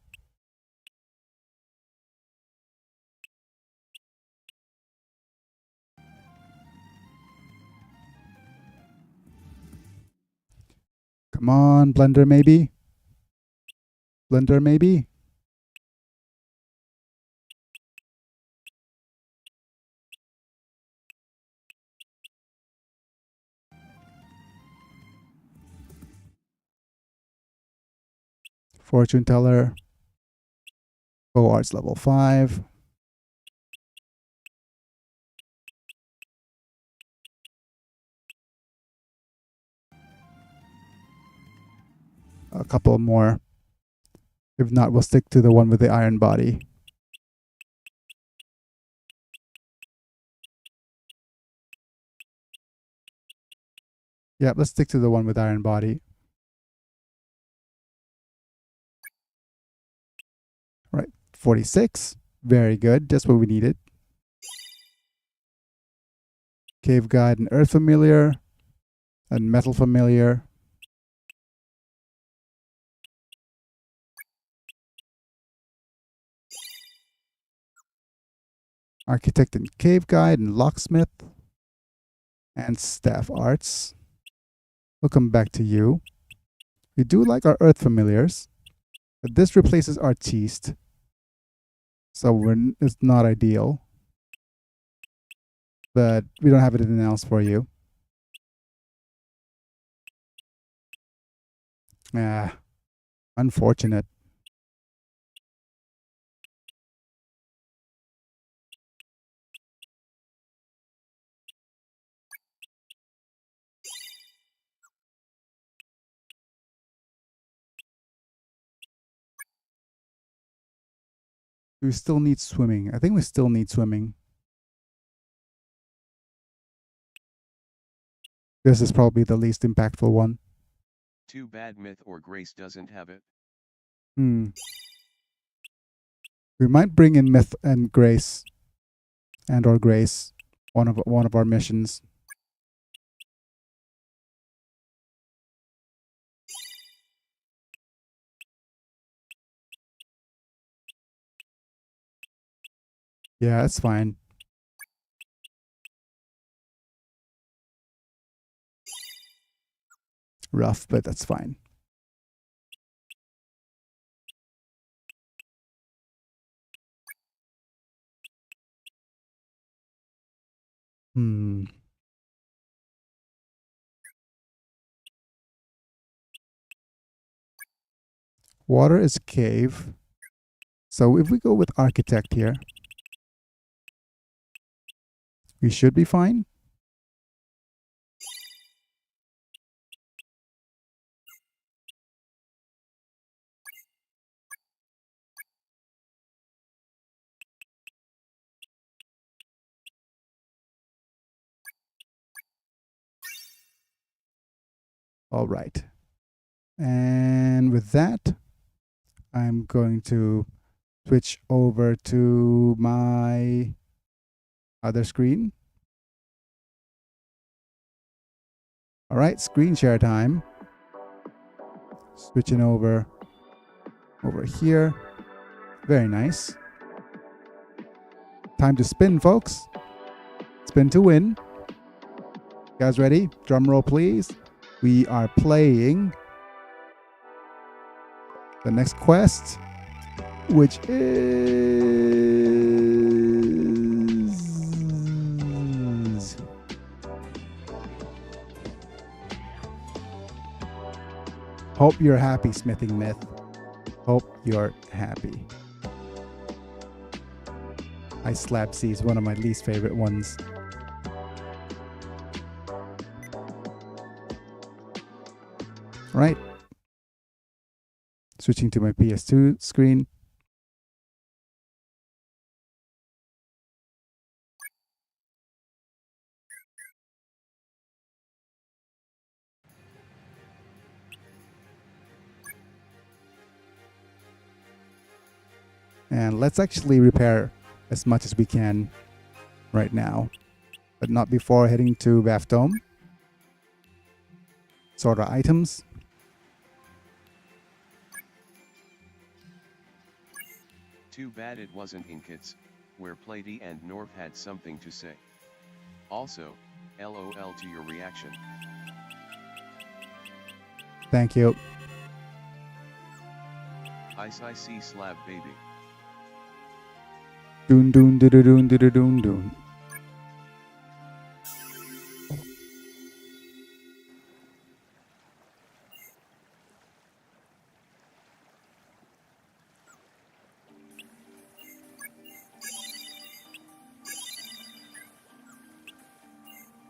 A: Come on, blender maybe. Blender maybe. Fortune teller. Bow arts level 5. A couple more. If not, we'll stick to the one with the iron body. Yeah, let's stick to the one with iron body. Right, 46. Very good. Just what we needed. Cave guide and earth familiar and metal familiar. Architect and cave guide and locksmith and staff arts. We'll come back to you. We do like our earth familiars, but this replaces artiste, so it's not ideal. But we don't have anything else for you. Ah, unfortunate. We still need swimming. I think we still need swimming. This is probably the least impactful one.
B: Too bad Myth or Grace doesn't have it.
A: We might bring in Myth and Grace, or Grace, one of our missions. Yeah, that's fine. Rough, but that's fine. Water is cave. So if we go with architect here, we should be fine. All right. And with that, I'm going to switch over to my other screen. All right, screen share time. Switching over here. Very nice. Time to spin, folks. Spin to win. You guys ready? Drum roll, please. We are playing the next quest, which is Hope You're Happy, Smithing Myth. Hope you're happy. Ice Slab C is one of my least favorite ones. Right. Switching to my PS2 screen. And let's actually repair as much as we can right now, but not before heading to Bathdome. Sort of items.
B: Too bad it wasn't Inkits, where Plady and North had something to say. Also, LOL to your reaction.
A: Thank you.
B: Ice slab baby.
A: Doon doon doon doon doon doon doon.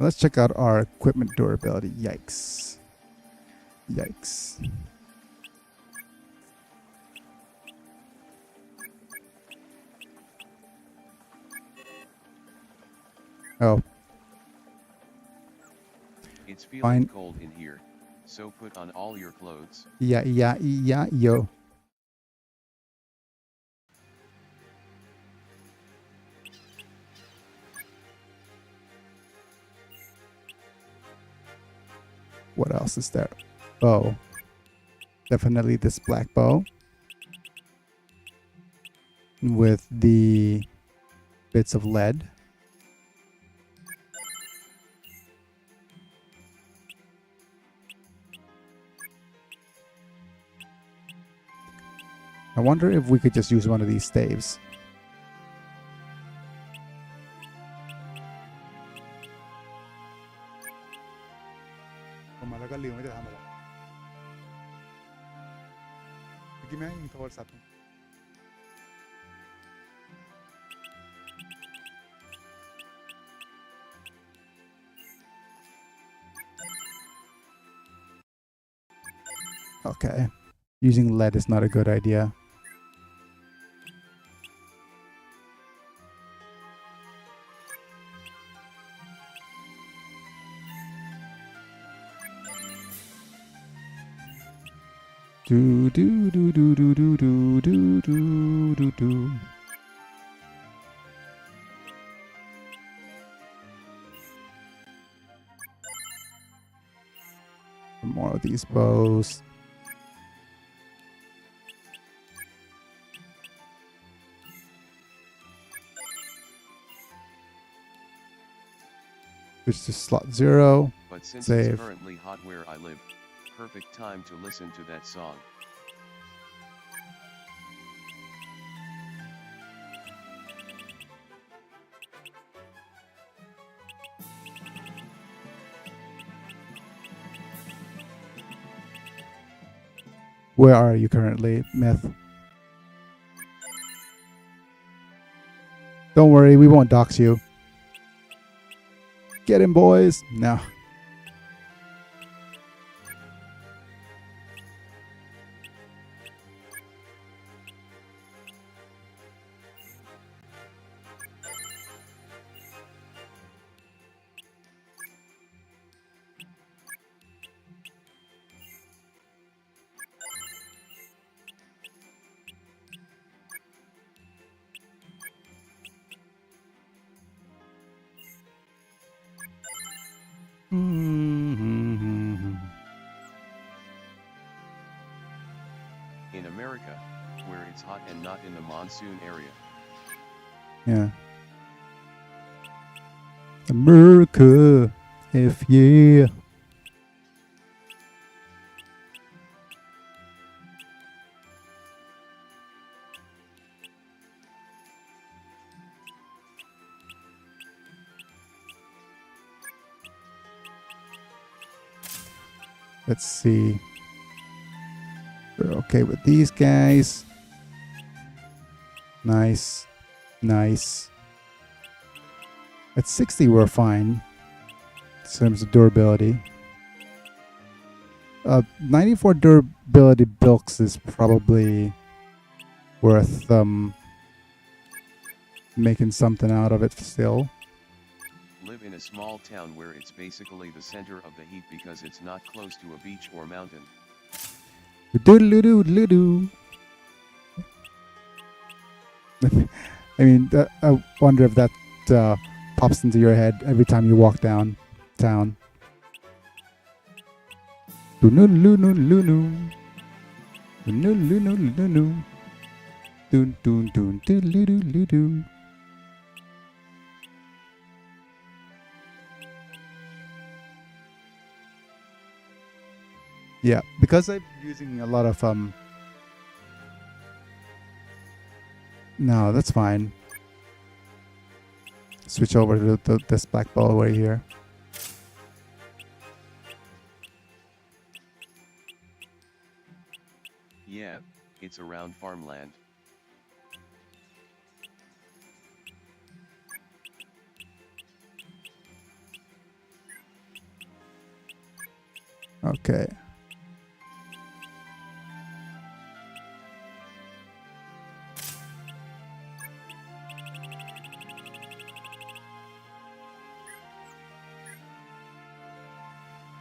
A: Let's check out our equipment durability. Yikes. Yikes. Oh.
B: It's feeling
A: Fine.
B: cold in here, so put on all your clothes.
A: Yeah, yo. What else is there? Bow. Definitely this black bow. With the bits of lead. I wonder if we could just use one of these staves. Okay. Using lead is not a good idea. Do do do do do do do do do do do. More of these bows. Switch to slot 0.
B: But since
A: Save.
B: it's currently hot where I live, perfect time to listen to that song.
A: Where are you currently, Myth? Don't worry, we won't dox you. Get him, boys. No.
B: In America, where it's hot and not in the monsoon area.
A: Yeah. America, if yeah. Let's see. We're okay with these guys. Nice. Nice. At 60, we're fine. In terms of durability. 94 durability bilks is probably worth making something out of it still.
B: Live in a small town where it's basically the center of the heat because it's not close to a beach or mountain.
A: Doodle-doo-doodle-doo. I mean, I wonder if that pops into your head every time you walk down town. Doodle-doo-doo-doo-doo. Doodle-doo-doo-doo-doo. Doon-doon-doon-doodle-doo-doo-doo. Yeah, because I'm using a lot of no, that's fine. Switch over to this black ball right here.
B: Yeah, it's around farmland.
A: Okay.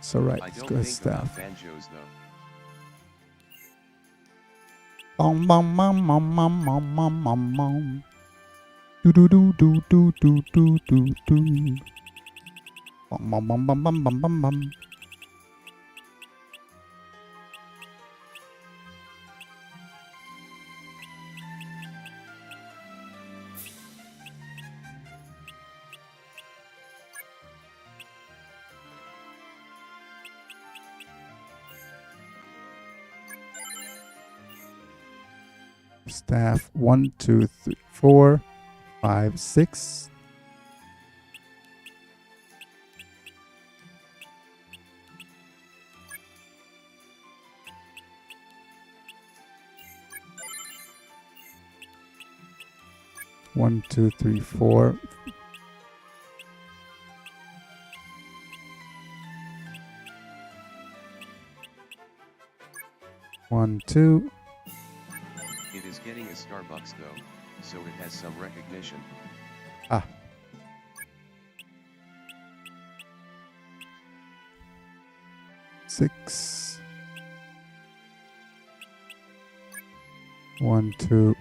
A: So right,
B: I
A: let's
B: don't
A: go with
B: think
A: staff.
B: about banjos though.
A: Bom bom bom bom bom bom bom bom bom. Do do do do do do do do do. Bom bom bom bom bom bom bom bom. Staff 1, 2, 3, 4, 5, 6. One, two, three, four. One, two.
B: It is getting a Starbucks though, so it has some recognition.
A: Ah. Six. One, two.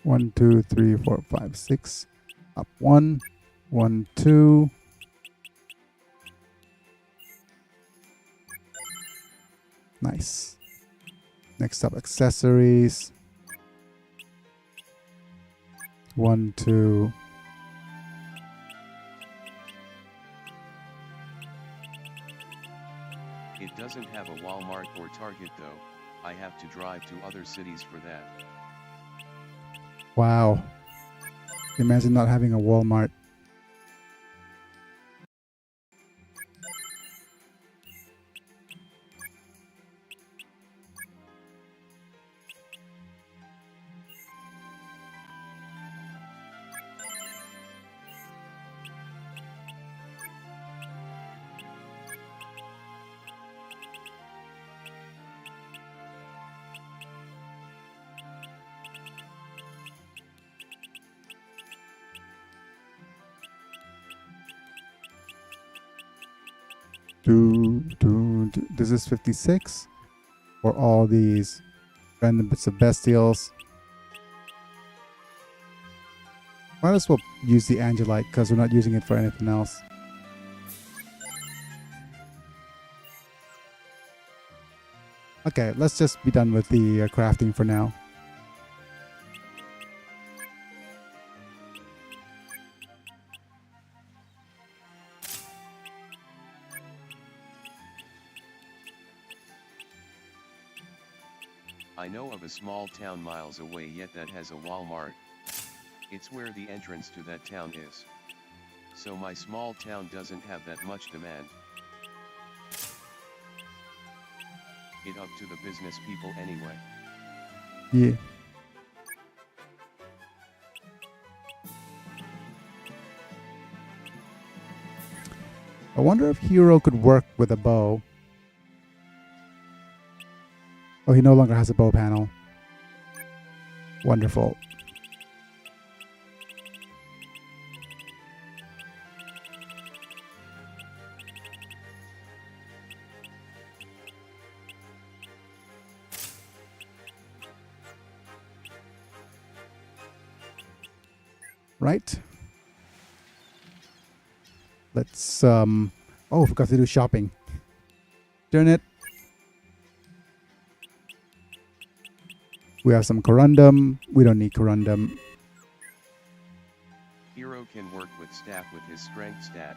A: One, two, three, four, five, six. Up one. 1, 2. Nice. Next up, accessories. 1, 2.
B: It doesn't have a Walmart or Target though. I have to drive to other cities for that.
A: Wow. Imagine not having a Walmart. This is 56 for all these random bits of bestials. Might as well use the Angelite because we're not using it for anything else. Okay, let's just be done with the crafting for now.
B: I know of a small town miles away yet that has a Walmart. It's where the entrance to that town is. So my small town doesn't have that much demand. It up to the business people anyway.
A: Yeah. I wonder if Hero could work with a bow. Oh, he no longer has a bow panel. Wonderful. Right. Let's oh, forgot to do shopping. Darn it. We have some corundum. We don't need corundum.
B: Hero can work with staff with his strength stat,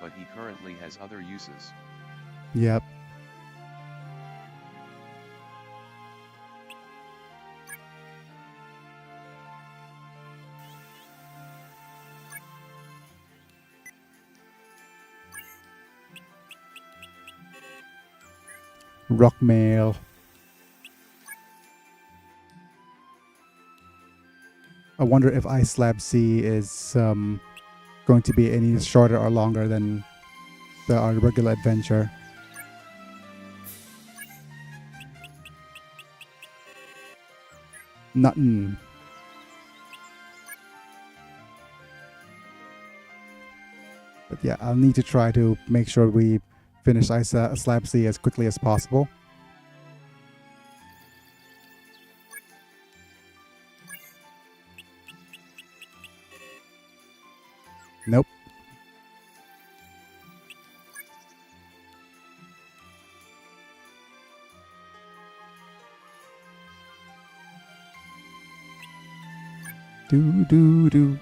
B: but he currently has other uses.
A: Yep. Rock mail. I wonder if Ice Slab C is going to be any shorter or longer than our regular adventure. Nothing. But yeah, I'll need to try to make sure we finish Ice Slab C as quickly as possible. Nope. Do do do.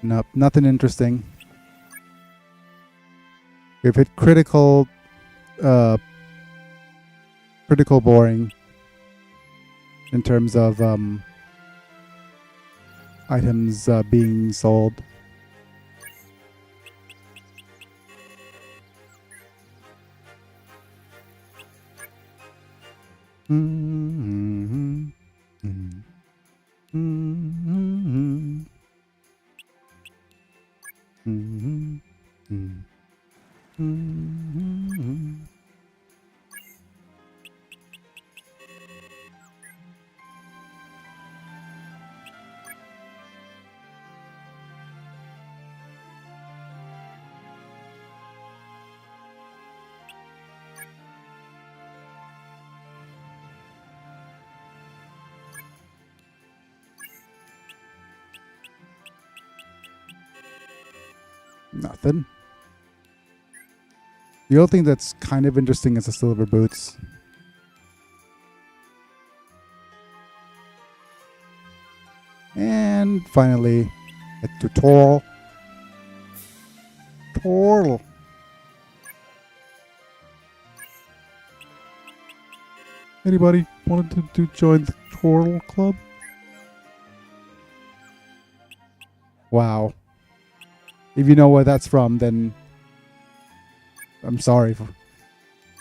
A: Nope, nothing interesting. We've hit critical boring in terms of items being sold. Mm-hmm. Mm-hmm. Mm-hmm. Mm-hmm. Mm-hmm. Nothing. The other thing that's kind of interesting is the silver boots. And finally, a tutorial. Tutorial. Anybody wanted to join the tutorial club? Wow. If you know where that's from, then I'm sorry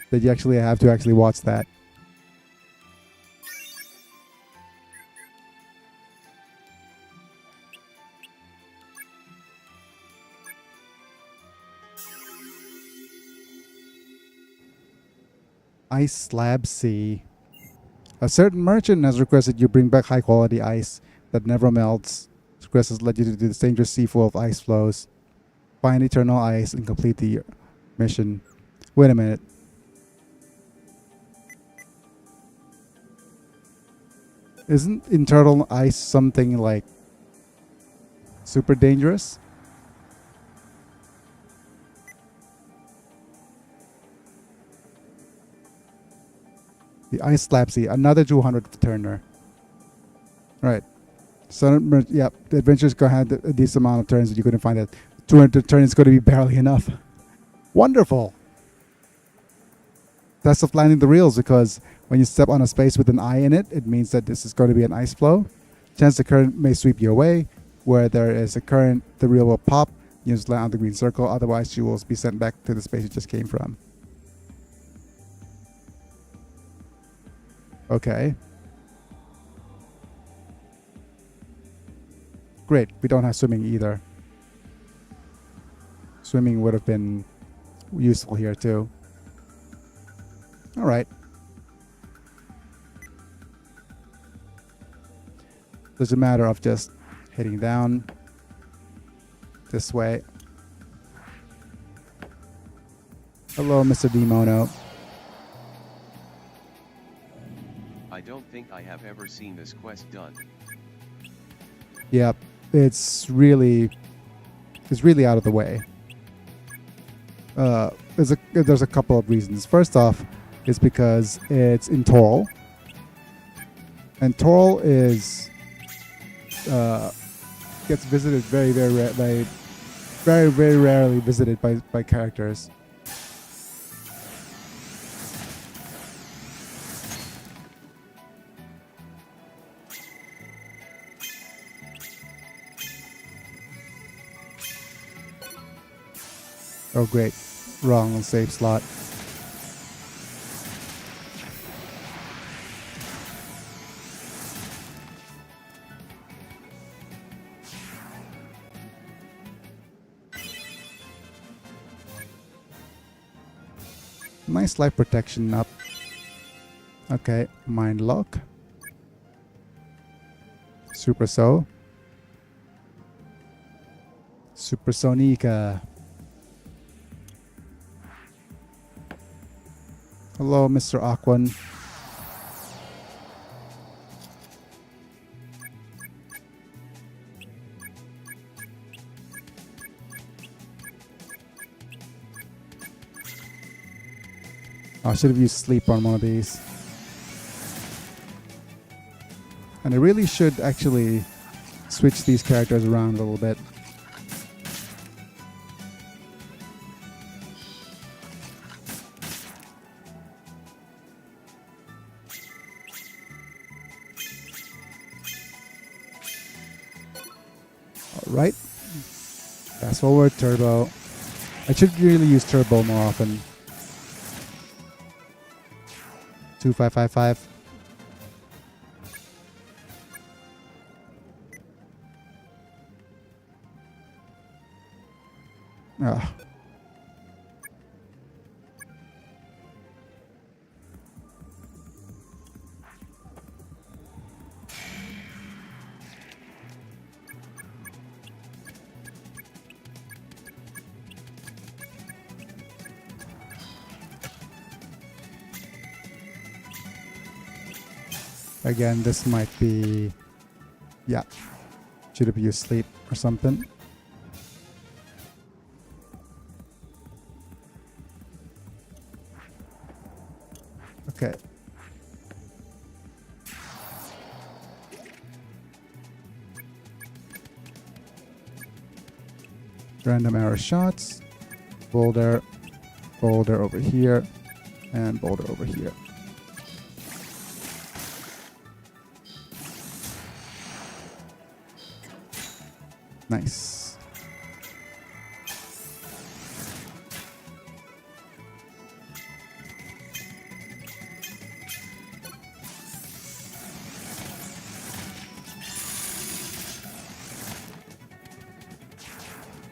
A: that you actually have to actually watch that. Ice Slab C. A certain merchant has requested you bring back high quality ice that never melts. This request has led you to do this dangerous sea full of ice flows. Find eternal ice and complete the mission. Wait a minute. Isn't internal ice something like super dangerous? The Ice Slab C, another 200 turner. Right. So, yeah, the adventure's going to have a decent amount of turns, but you couldn't find that. 200 turns is going to be barely enough. Wonderful. Test of landing the reels, because when you step on a space with an eye in it, it means that this is going to be an ice flow. Chance the current may sweep you away. Where there is a current, the reel will pop. You just land on the green circle. Otherwise, you will be sent back to the space you just came from. Okay. Great. We don't have swimming either. Swimming would have been useful here too. All right. It's a matter of just heading down this way. Hello, Mr. Demono.
B: I don't think I have ever seen this quest done.
A: Yep, it's really out of the way. There's a couple of reasons. First off, is because it's in Torl, and Torl is gets visited very rarely visited by characters. Oh great, wrong save slot. nice life protection up. Okay, mind lock. Supersonica. Hello, Mr. Aquan. I should have used sleep on one of these. And I really should actually switch these characters around a little bit. Alright. Fast forward, turbo. I should really use turbo more often. 2555. Ah. Again, this might be... Yeah. Should have used sleep or something. Okay. Random arrow shots. Boulder. Boulder over here. And boulder over here. Nice.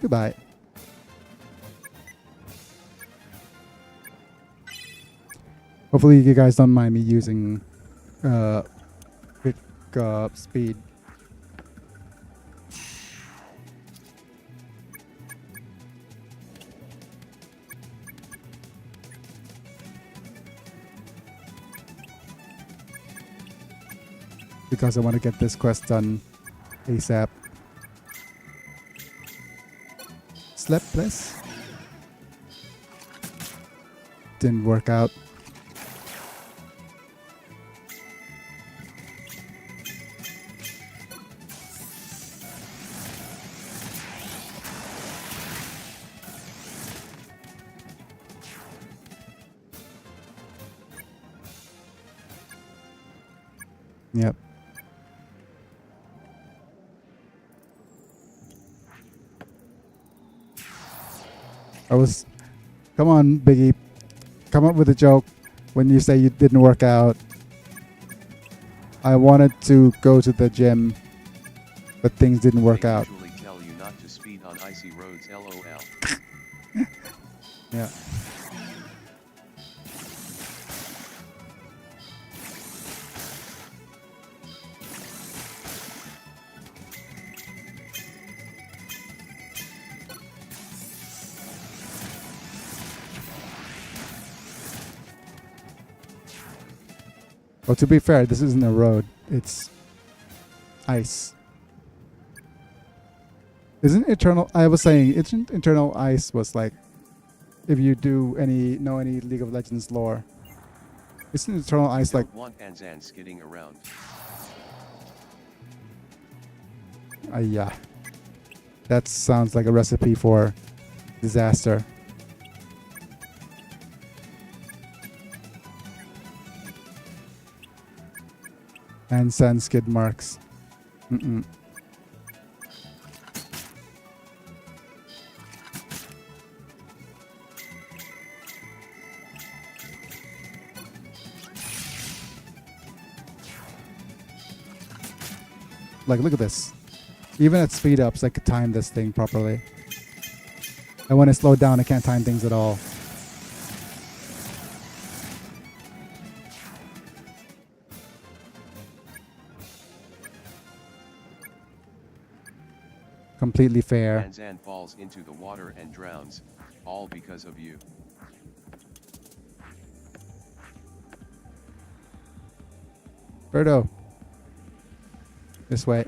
A: Goodbye. Hopefully you guys don't mind me using quick speed. Because I want to get this quest done ASAP. Slept, please. Didn't work out. Yep. Come on, Biggie. Come up with a joke when you say you didn't work out. I wanted to go to the gym, but things didn't work out.
B: Usually tell you not to speed on icy roads, LOL.
A: Yeah. Well, to be fair, this isn't a road. It's ice. Isn't eternal... I was saying, isn't eternal ice was like... If you know any League of Legends lore. Isn't eternal ice like...
B: Don't want Anzan skidding around.
A: Yeah. That sounds like a recipe for disaster. And sand skid marks. Mm-mm. Like, look at this. Even at speed ups, I could time this thing properly. And when I slow down, I can't time things at all. completely fair.
B: Anzan falls into the water and drowns, all because of you.
A: Birdo. This way.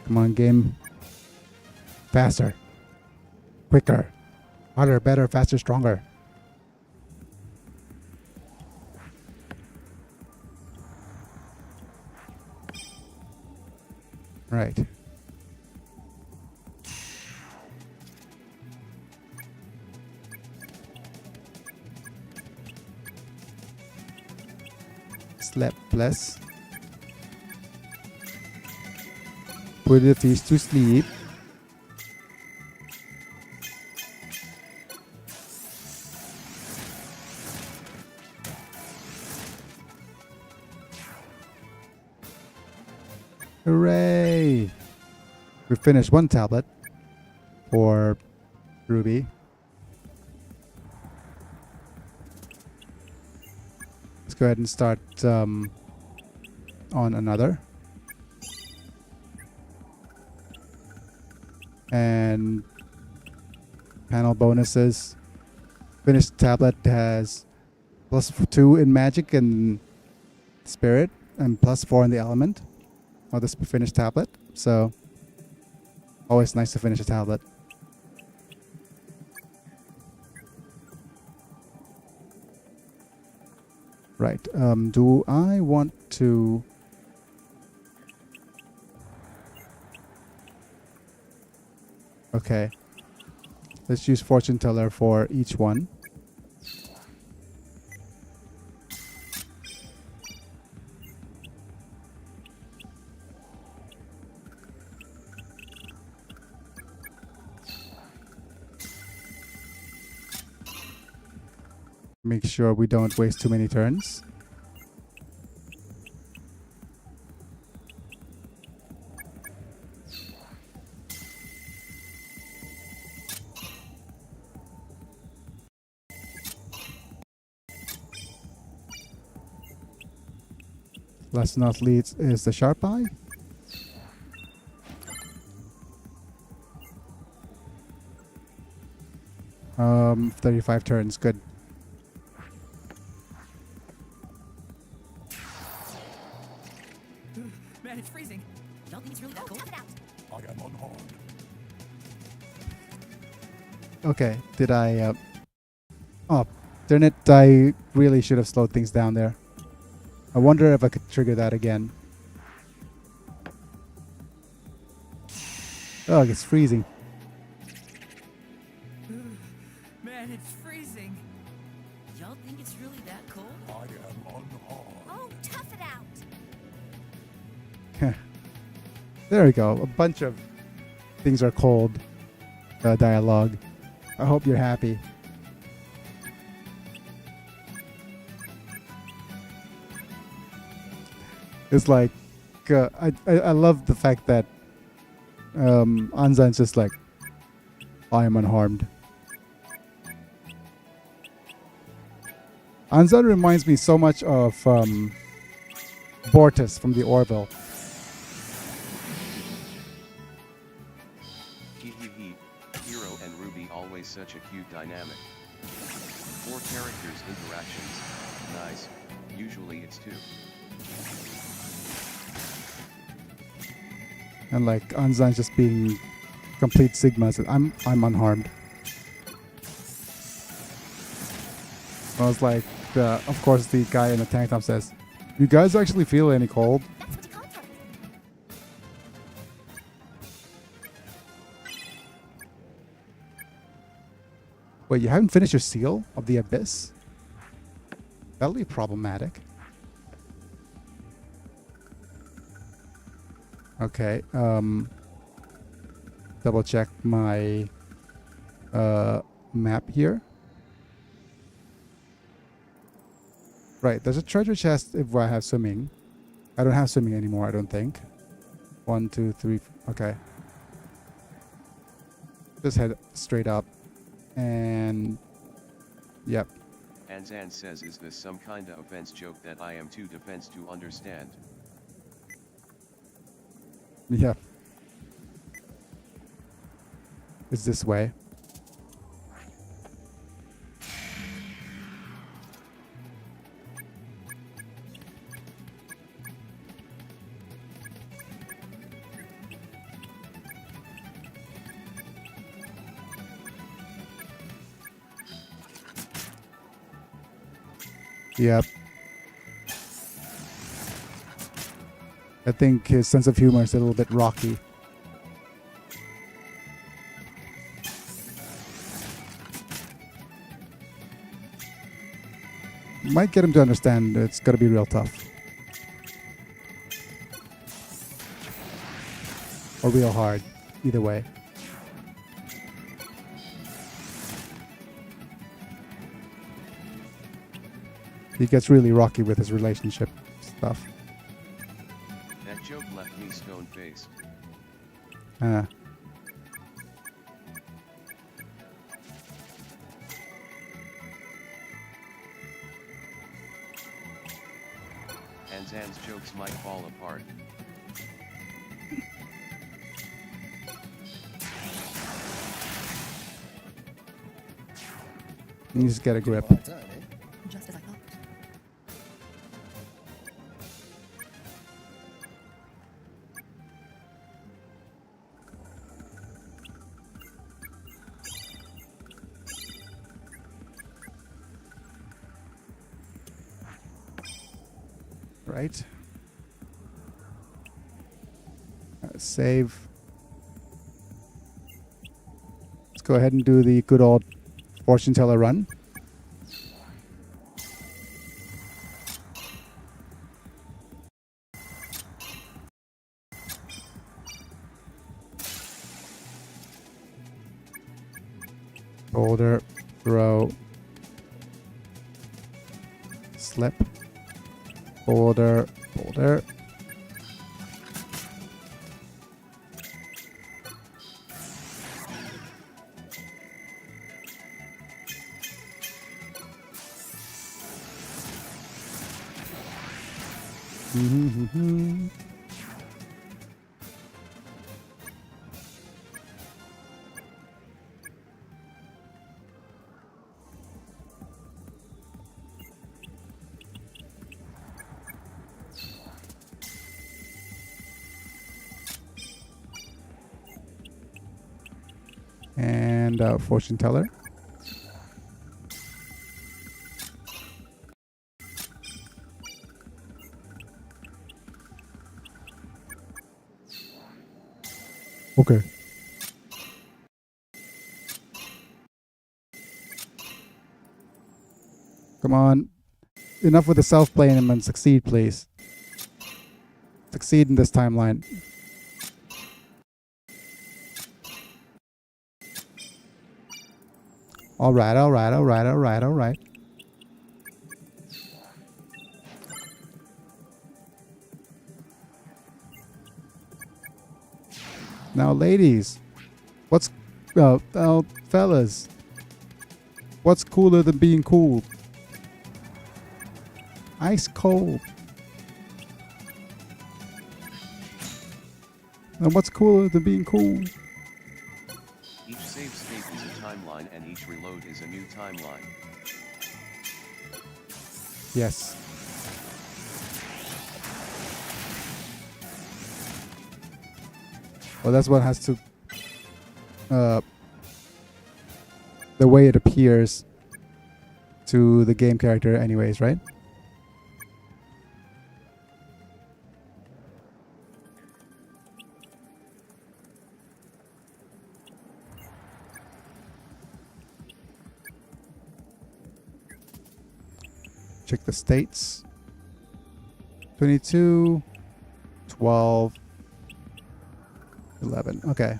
A: Come on, game. Faster. Quicker. Harder, better, faster, stronger. Right. Slept less. Put the fish to sleep. Hooray! We finished one tablet for Ruby. Let's go ahead and start on another. And panel bonuses. Finished tablet has +2 in magic and spirit, and +4 in the element of this finished tablet. So always nice to finish a tablet. Right. Do I want to... Okay. Let's use Fortune Teller for each one. Make sure we don't waste too many turns. Last but not least is the Sharp Eye. 35 turns, good.
C: Man, it's freezing. Don't think it's really that cold.
G: Tough it out.
D: I am unharmed.
A: Okay, did I... oh, darn it, I really should have slowed things down there. I wonder if I could trigger that again. Oh, it's freezing.
C: Man, it's freezing. Y'all think it's really that cold?
D: I am unharmed.
G: Oh, tough it out.
A: There we go. A bunch of things are cold. Dialogue. I hope you're happy. It's like I love the fact that Anzan's just like, I am unharmed. Anzan reminds me so much of Bortus from the Orville.
B: Hee hee hee, Hero and Ruby always such a cute dynamic. 4 characters interactions, nice, usually it's 2.
A: And like Anzan just being complete Sigma. So I'm unharmed. I was like, of course the guy in the tank top says, You guys actually feel any cold?
G: That's what you call it.
A: Wait, you haven't finished your seal of the abyss? That'll be problematic. Okay, double check my map here. Right, there's a treasure chest if I have swimming. I don't have swimming anymore, I don't think. 1, 2, 3, okay. Just head straight up. And yep.
B: Anzan says, is this some kinda offense joke that I am too defense to understand?
A: Yeah. It's this way. Yep. I think his sense of humor is a little bit rocky. Might get him to understand it's gotta be real tough. Or real hard. Either way. He gets really rocky with his relationship stuff.
B: That joke left me stone-faced.
A: Ah.
B: Anzan's jokes might fall apart.
A: He needs to get a grip.
E: Hard time, eh?
C: Just as I thought.
A: Right. Save. Let's go ahead and do the good old fortune teller run. Boulder, throw, slip, boulder, boulder. And fortune teller. Okay. Come on. Enough with the self-blame and succeed, please. Succeed in this timeline. Alright, alright, alright, alright, alright. Now, ladies, what's fellas, what's cooler than being cool? Ice cold. And what's cooler than being cool?
B: Each save state is a timeline and each reload is a new timeline.
A: Yes. Well, that's what has to... the way it appears to the game character anyways, right? check the states. 22, 12, 11. Okay.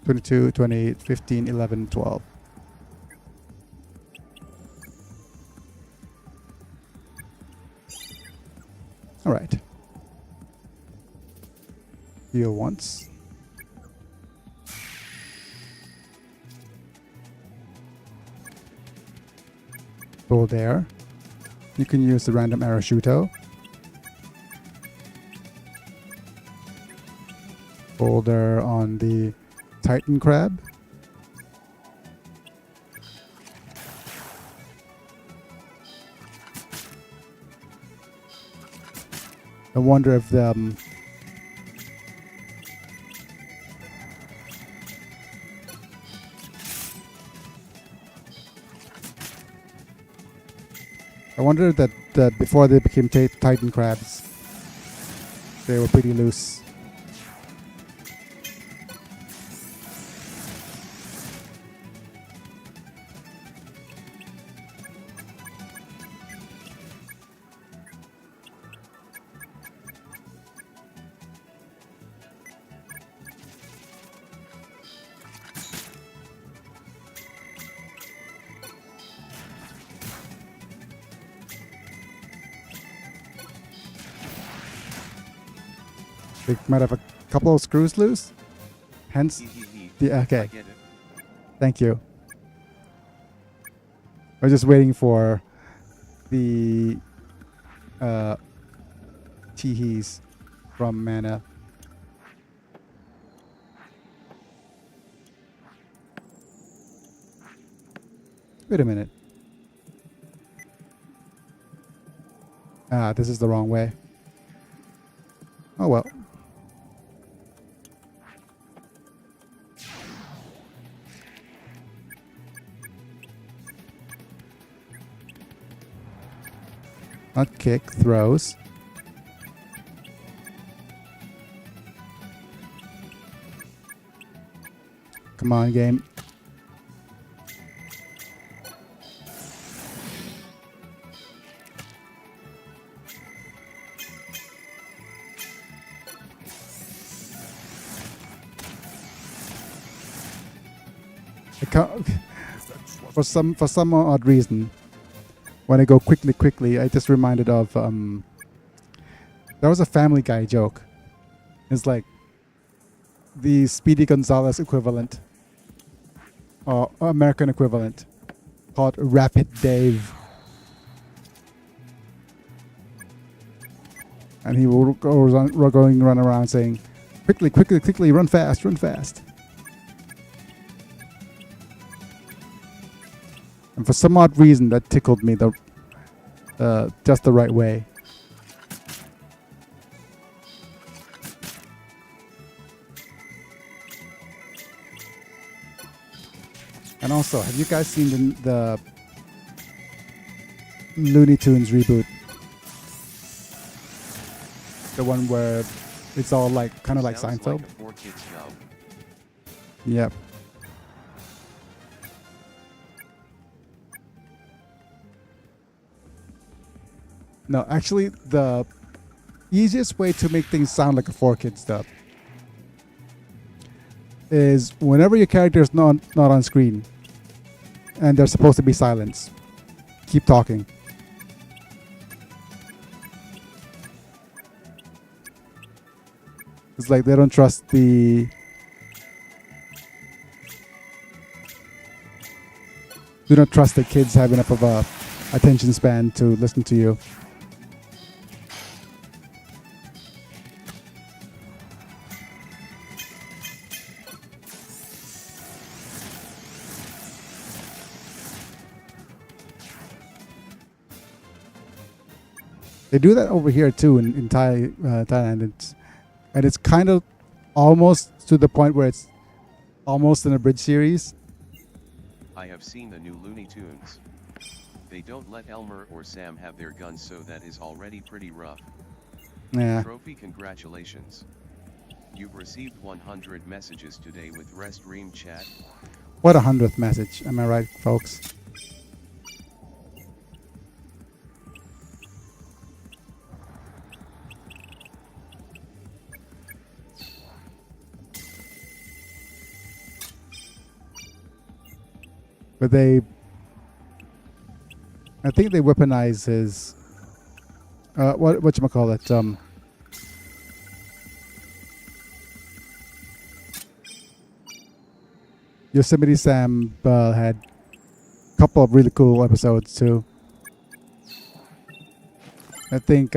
A: Twenty-two, 28, 15, 11, 12. All right. Heal once. Hold there. You can use the random arrow shooter. Hold there on the Titan crab. I wonder if the I wonder that before they became Titan crabs, they were pretty loose. They might have a couple of screws loose. Hence, okay.
B: I get it.
A: Thank you. I was just waiting for the teehees from mana. Wait a minute. Ah, this is the wrong way. Oh well. Not kick, throws. Come on, game. I can't, for some odd reason, when I go quickly, I just reminded of there was a Family Guy joke. It's like the Speedy Gonzales equivalent, or American equivalent, called Rapid Dave, and he will run around saying, "Quickly, run fast." And for some odd reason, that tickled me just the right way. And also, have you guys seen the Looney Tunes reboot? The one where it's all like kind of like
B: Sounds
A: Seinfeld?
B: Like a 4Kids job.
A: Yep. No, actually, the easiest way to make things sound like a 4Kids dub is whenever your character is not on screen and there's supposed to be silence, keep talking. It's like they don't trust the do not trust that kids have enough of a attention span to listen to you. They do that over here too in Thailand. It's kind of almost to the point where it's almost an abridged series.
B: I have seen the new Looney Tunes. They don't let Elmer or Sam have their guns, so that is already pretty rough.
A: Yeah.
B: Trophy, congratulations. You've received 100 messages today with Rest Ream Chat.
A: What 100th message? Am I right, folks? But I think they weaponize his, whatchamacallit, Yosemite Sam had a couple of really cool episodes too. I think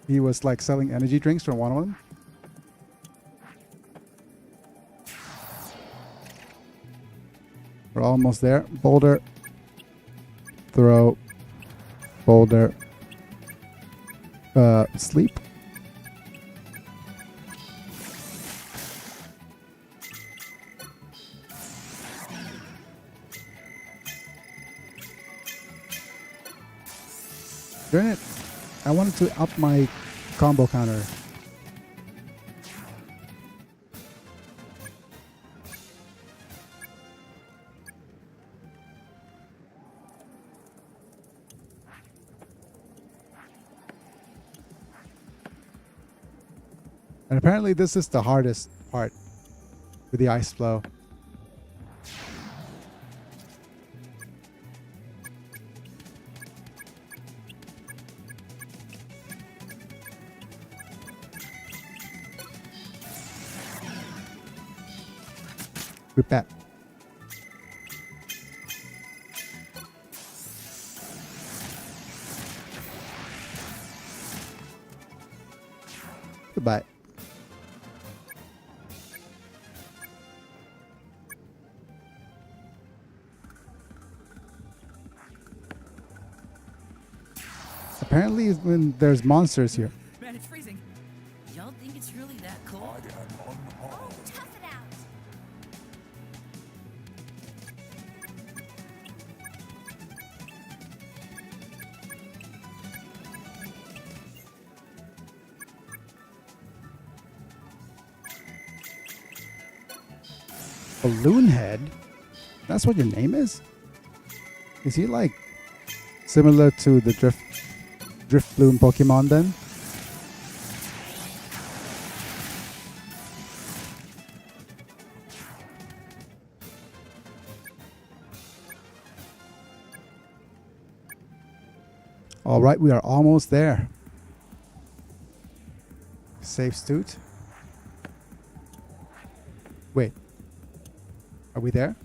A: he was like selling energy drinks from one of them. We're almost there. Boulder. Throw. Boulder. Sleep. Darn it. I wanted to up my combo counter. And apparently this is the hardest part with the ice flow. With that. Goodbye. Apparently when there's monsters here.
C: Man, it's freezing. Y'all think it's really that cold?
D: I am unharmed.
G: Tough it out.
A: Balloon Head? That's what your name is? Is he like similar to the Drift Bloom Pokemon then? All right, we are almost there. Save Stoot. Wait. Are we there?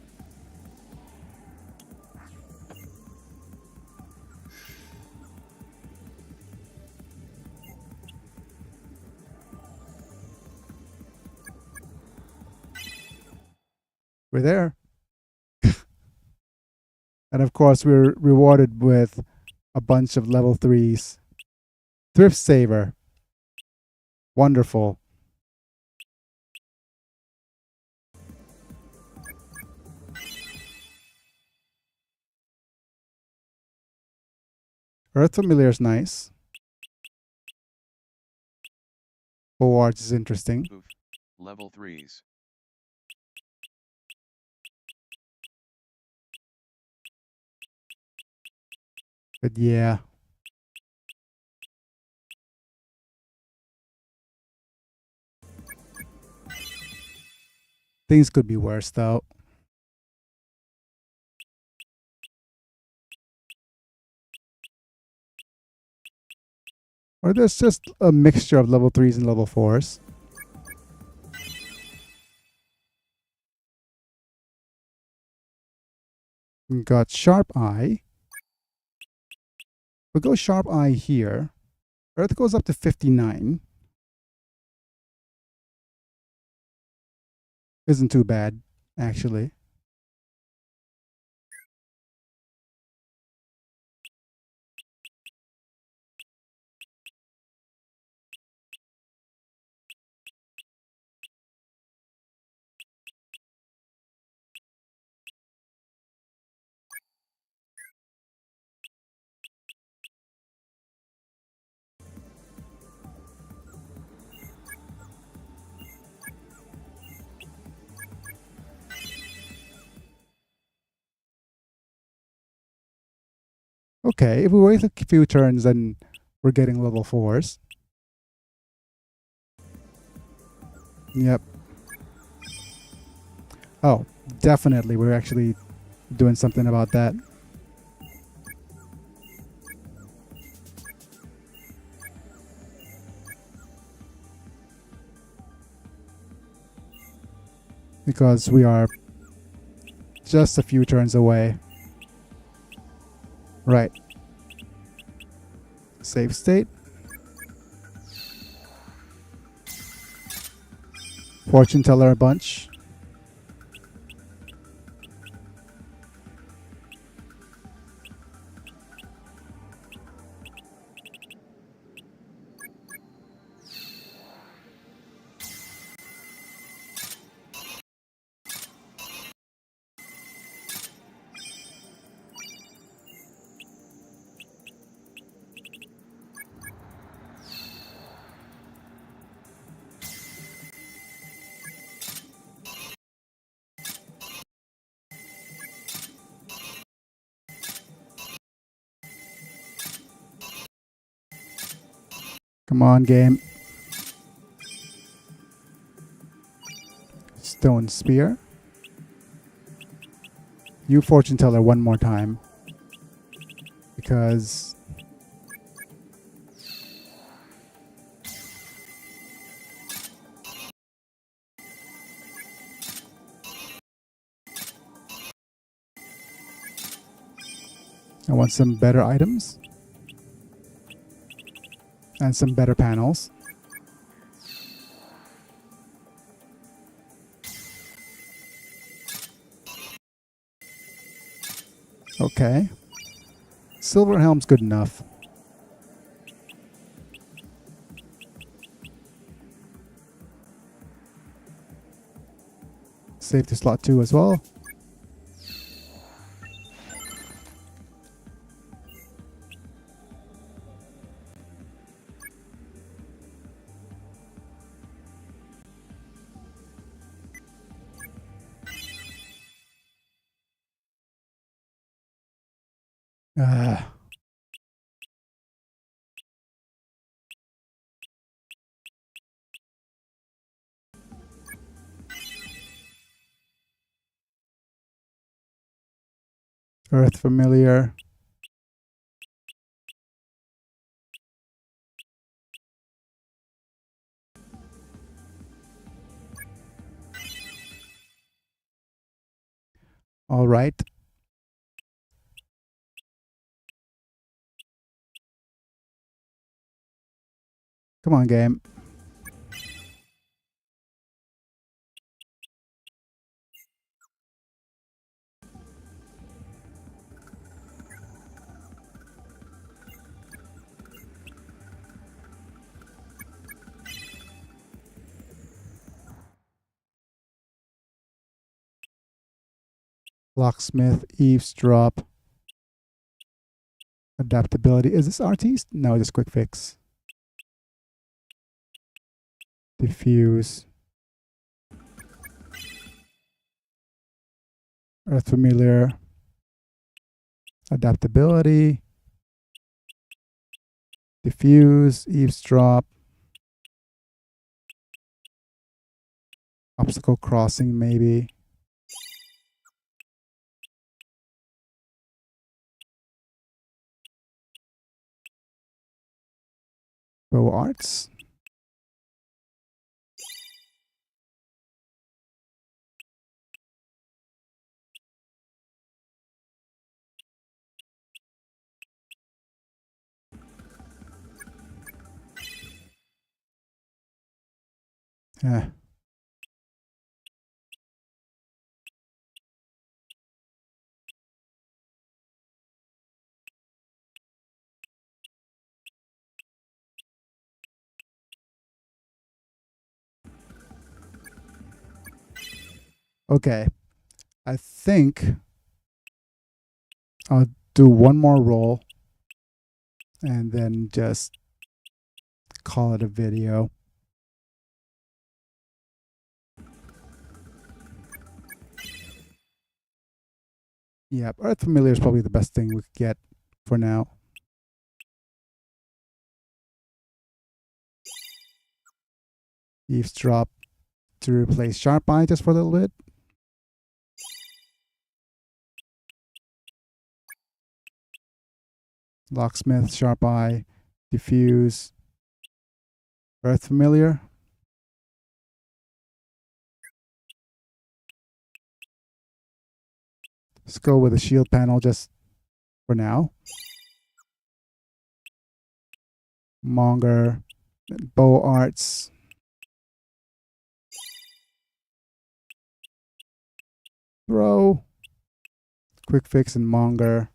A: We're there. And of course, we're rewarded with a bunch of level 3s. Thrift Saver. Wonderful. Earth Familiar is nice. Forwards is interesting.
B: Oof. Level 3s.
A: But yeah. Things could be worse though. Or there's just a mixture of level 3s and level 4s. We got Sharp Eye. We'll go Sharp Eye here. Earth goes up to 59. Isn't too bad, actually. Okay, if we wait a few turns, then we're getting level 4s. Yep. Oh, definitely. We're actually doing something about that. Because we are just a few turns away. Right. Save state. Fortune teller a bunch. Come on, game. Stone spear. You fortune teller one more time. Because I want some better items. And some better panels. Okay. Silver helm's good enough. Save to slot 2 as well. Ah. Earth familiar. All right. Come on, game. Locksmith, eavesdrop, adaptability. Is this artiste? No, just quick fix. Diffuse. Earth familiar. Adaptability. Diffuse, eavesdrop. Obstacle crossing, maybe. Bow arts. Yeah. Okay. I think I'll do one more roll and then just call it a video. Yeah, Earth Familiar is probably the best thing we could get. for now. Eavesdrop to replace Sharp Eye just for a little bit. Locksmith, Sharp Eye, Diffuse, Earth Familiar. Let's go with a shield panel just for now. Monger, Bow Arts. Throw. Quick Fix and Monger.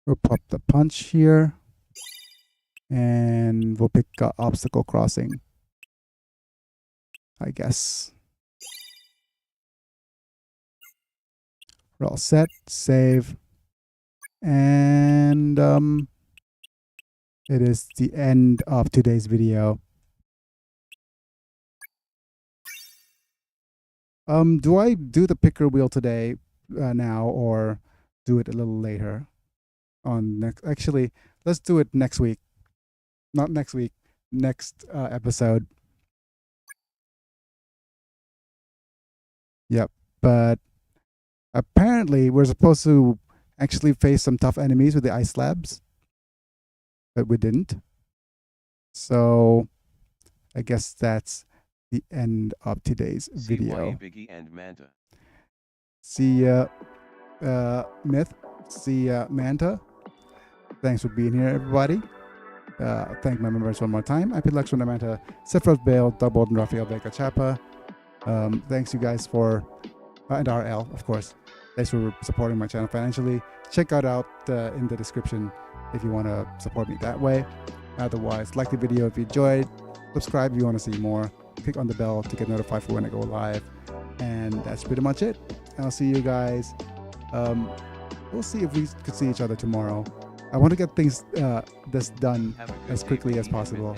A: We'll pop the punch here. And we'll pick Obstacle Crossing, I guess. We're all set. Save. And it is the end of today's video. Do I do the picker wheel today now, or do it a little later on next? Actually, let's do it next week. Not next week, next episode. Yep, but apparently we're supposed to actually face some tough enemies with the ice slabs, but we didn't. So I guess that's the end of today's video.
B: Biggie and Manta.
A: See ya, Myth. See ya, Manta. Thanks for being here, everybody. Thank my members one more time. IP Lux Manta, Sephiroth Bale, Double, and Rafael Vega Chapa. Thanks you guys for, and RL, of course. Thanks for supporting my channel financially. Check out in the description if you want to support me that way. Otherwise, like the video if you enjoyed. Subscribe if you want to see more. Click on the bell to get notified for when I go live. And that's pretty much it. I'll see you guys. We'll see if we could see each other tomorrow. I want to get things this done as quickly as possible.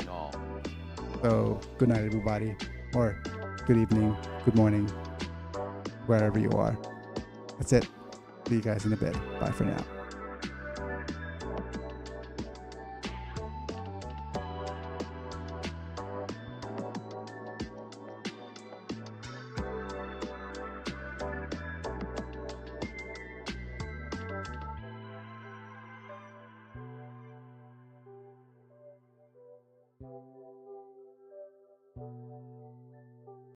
A: So good night, everybody, or good evening, good morning, wherever you are. That's it. See you guys in a bit. Bye for now.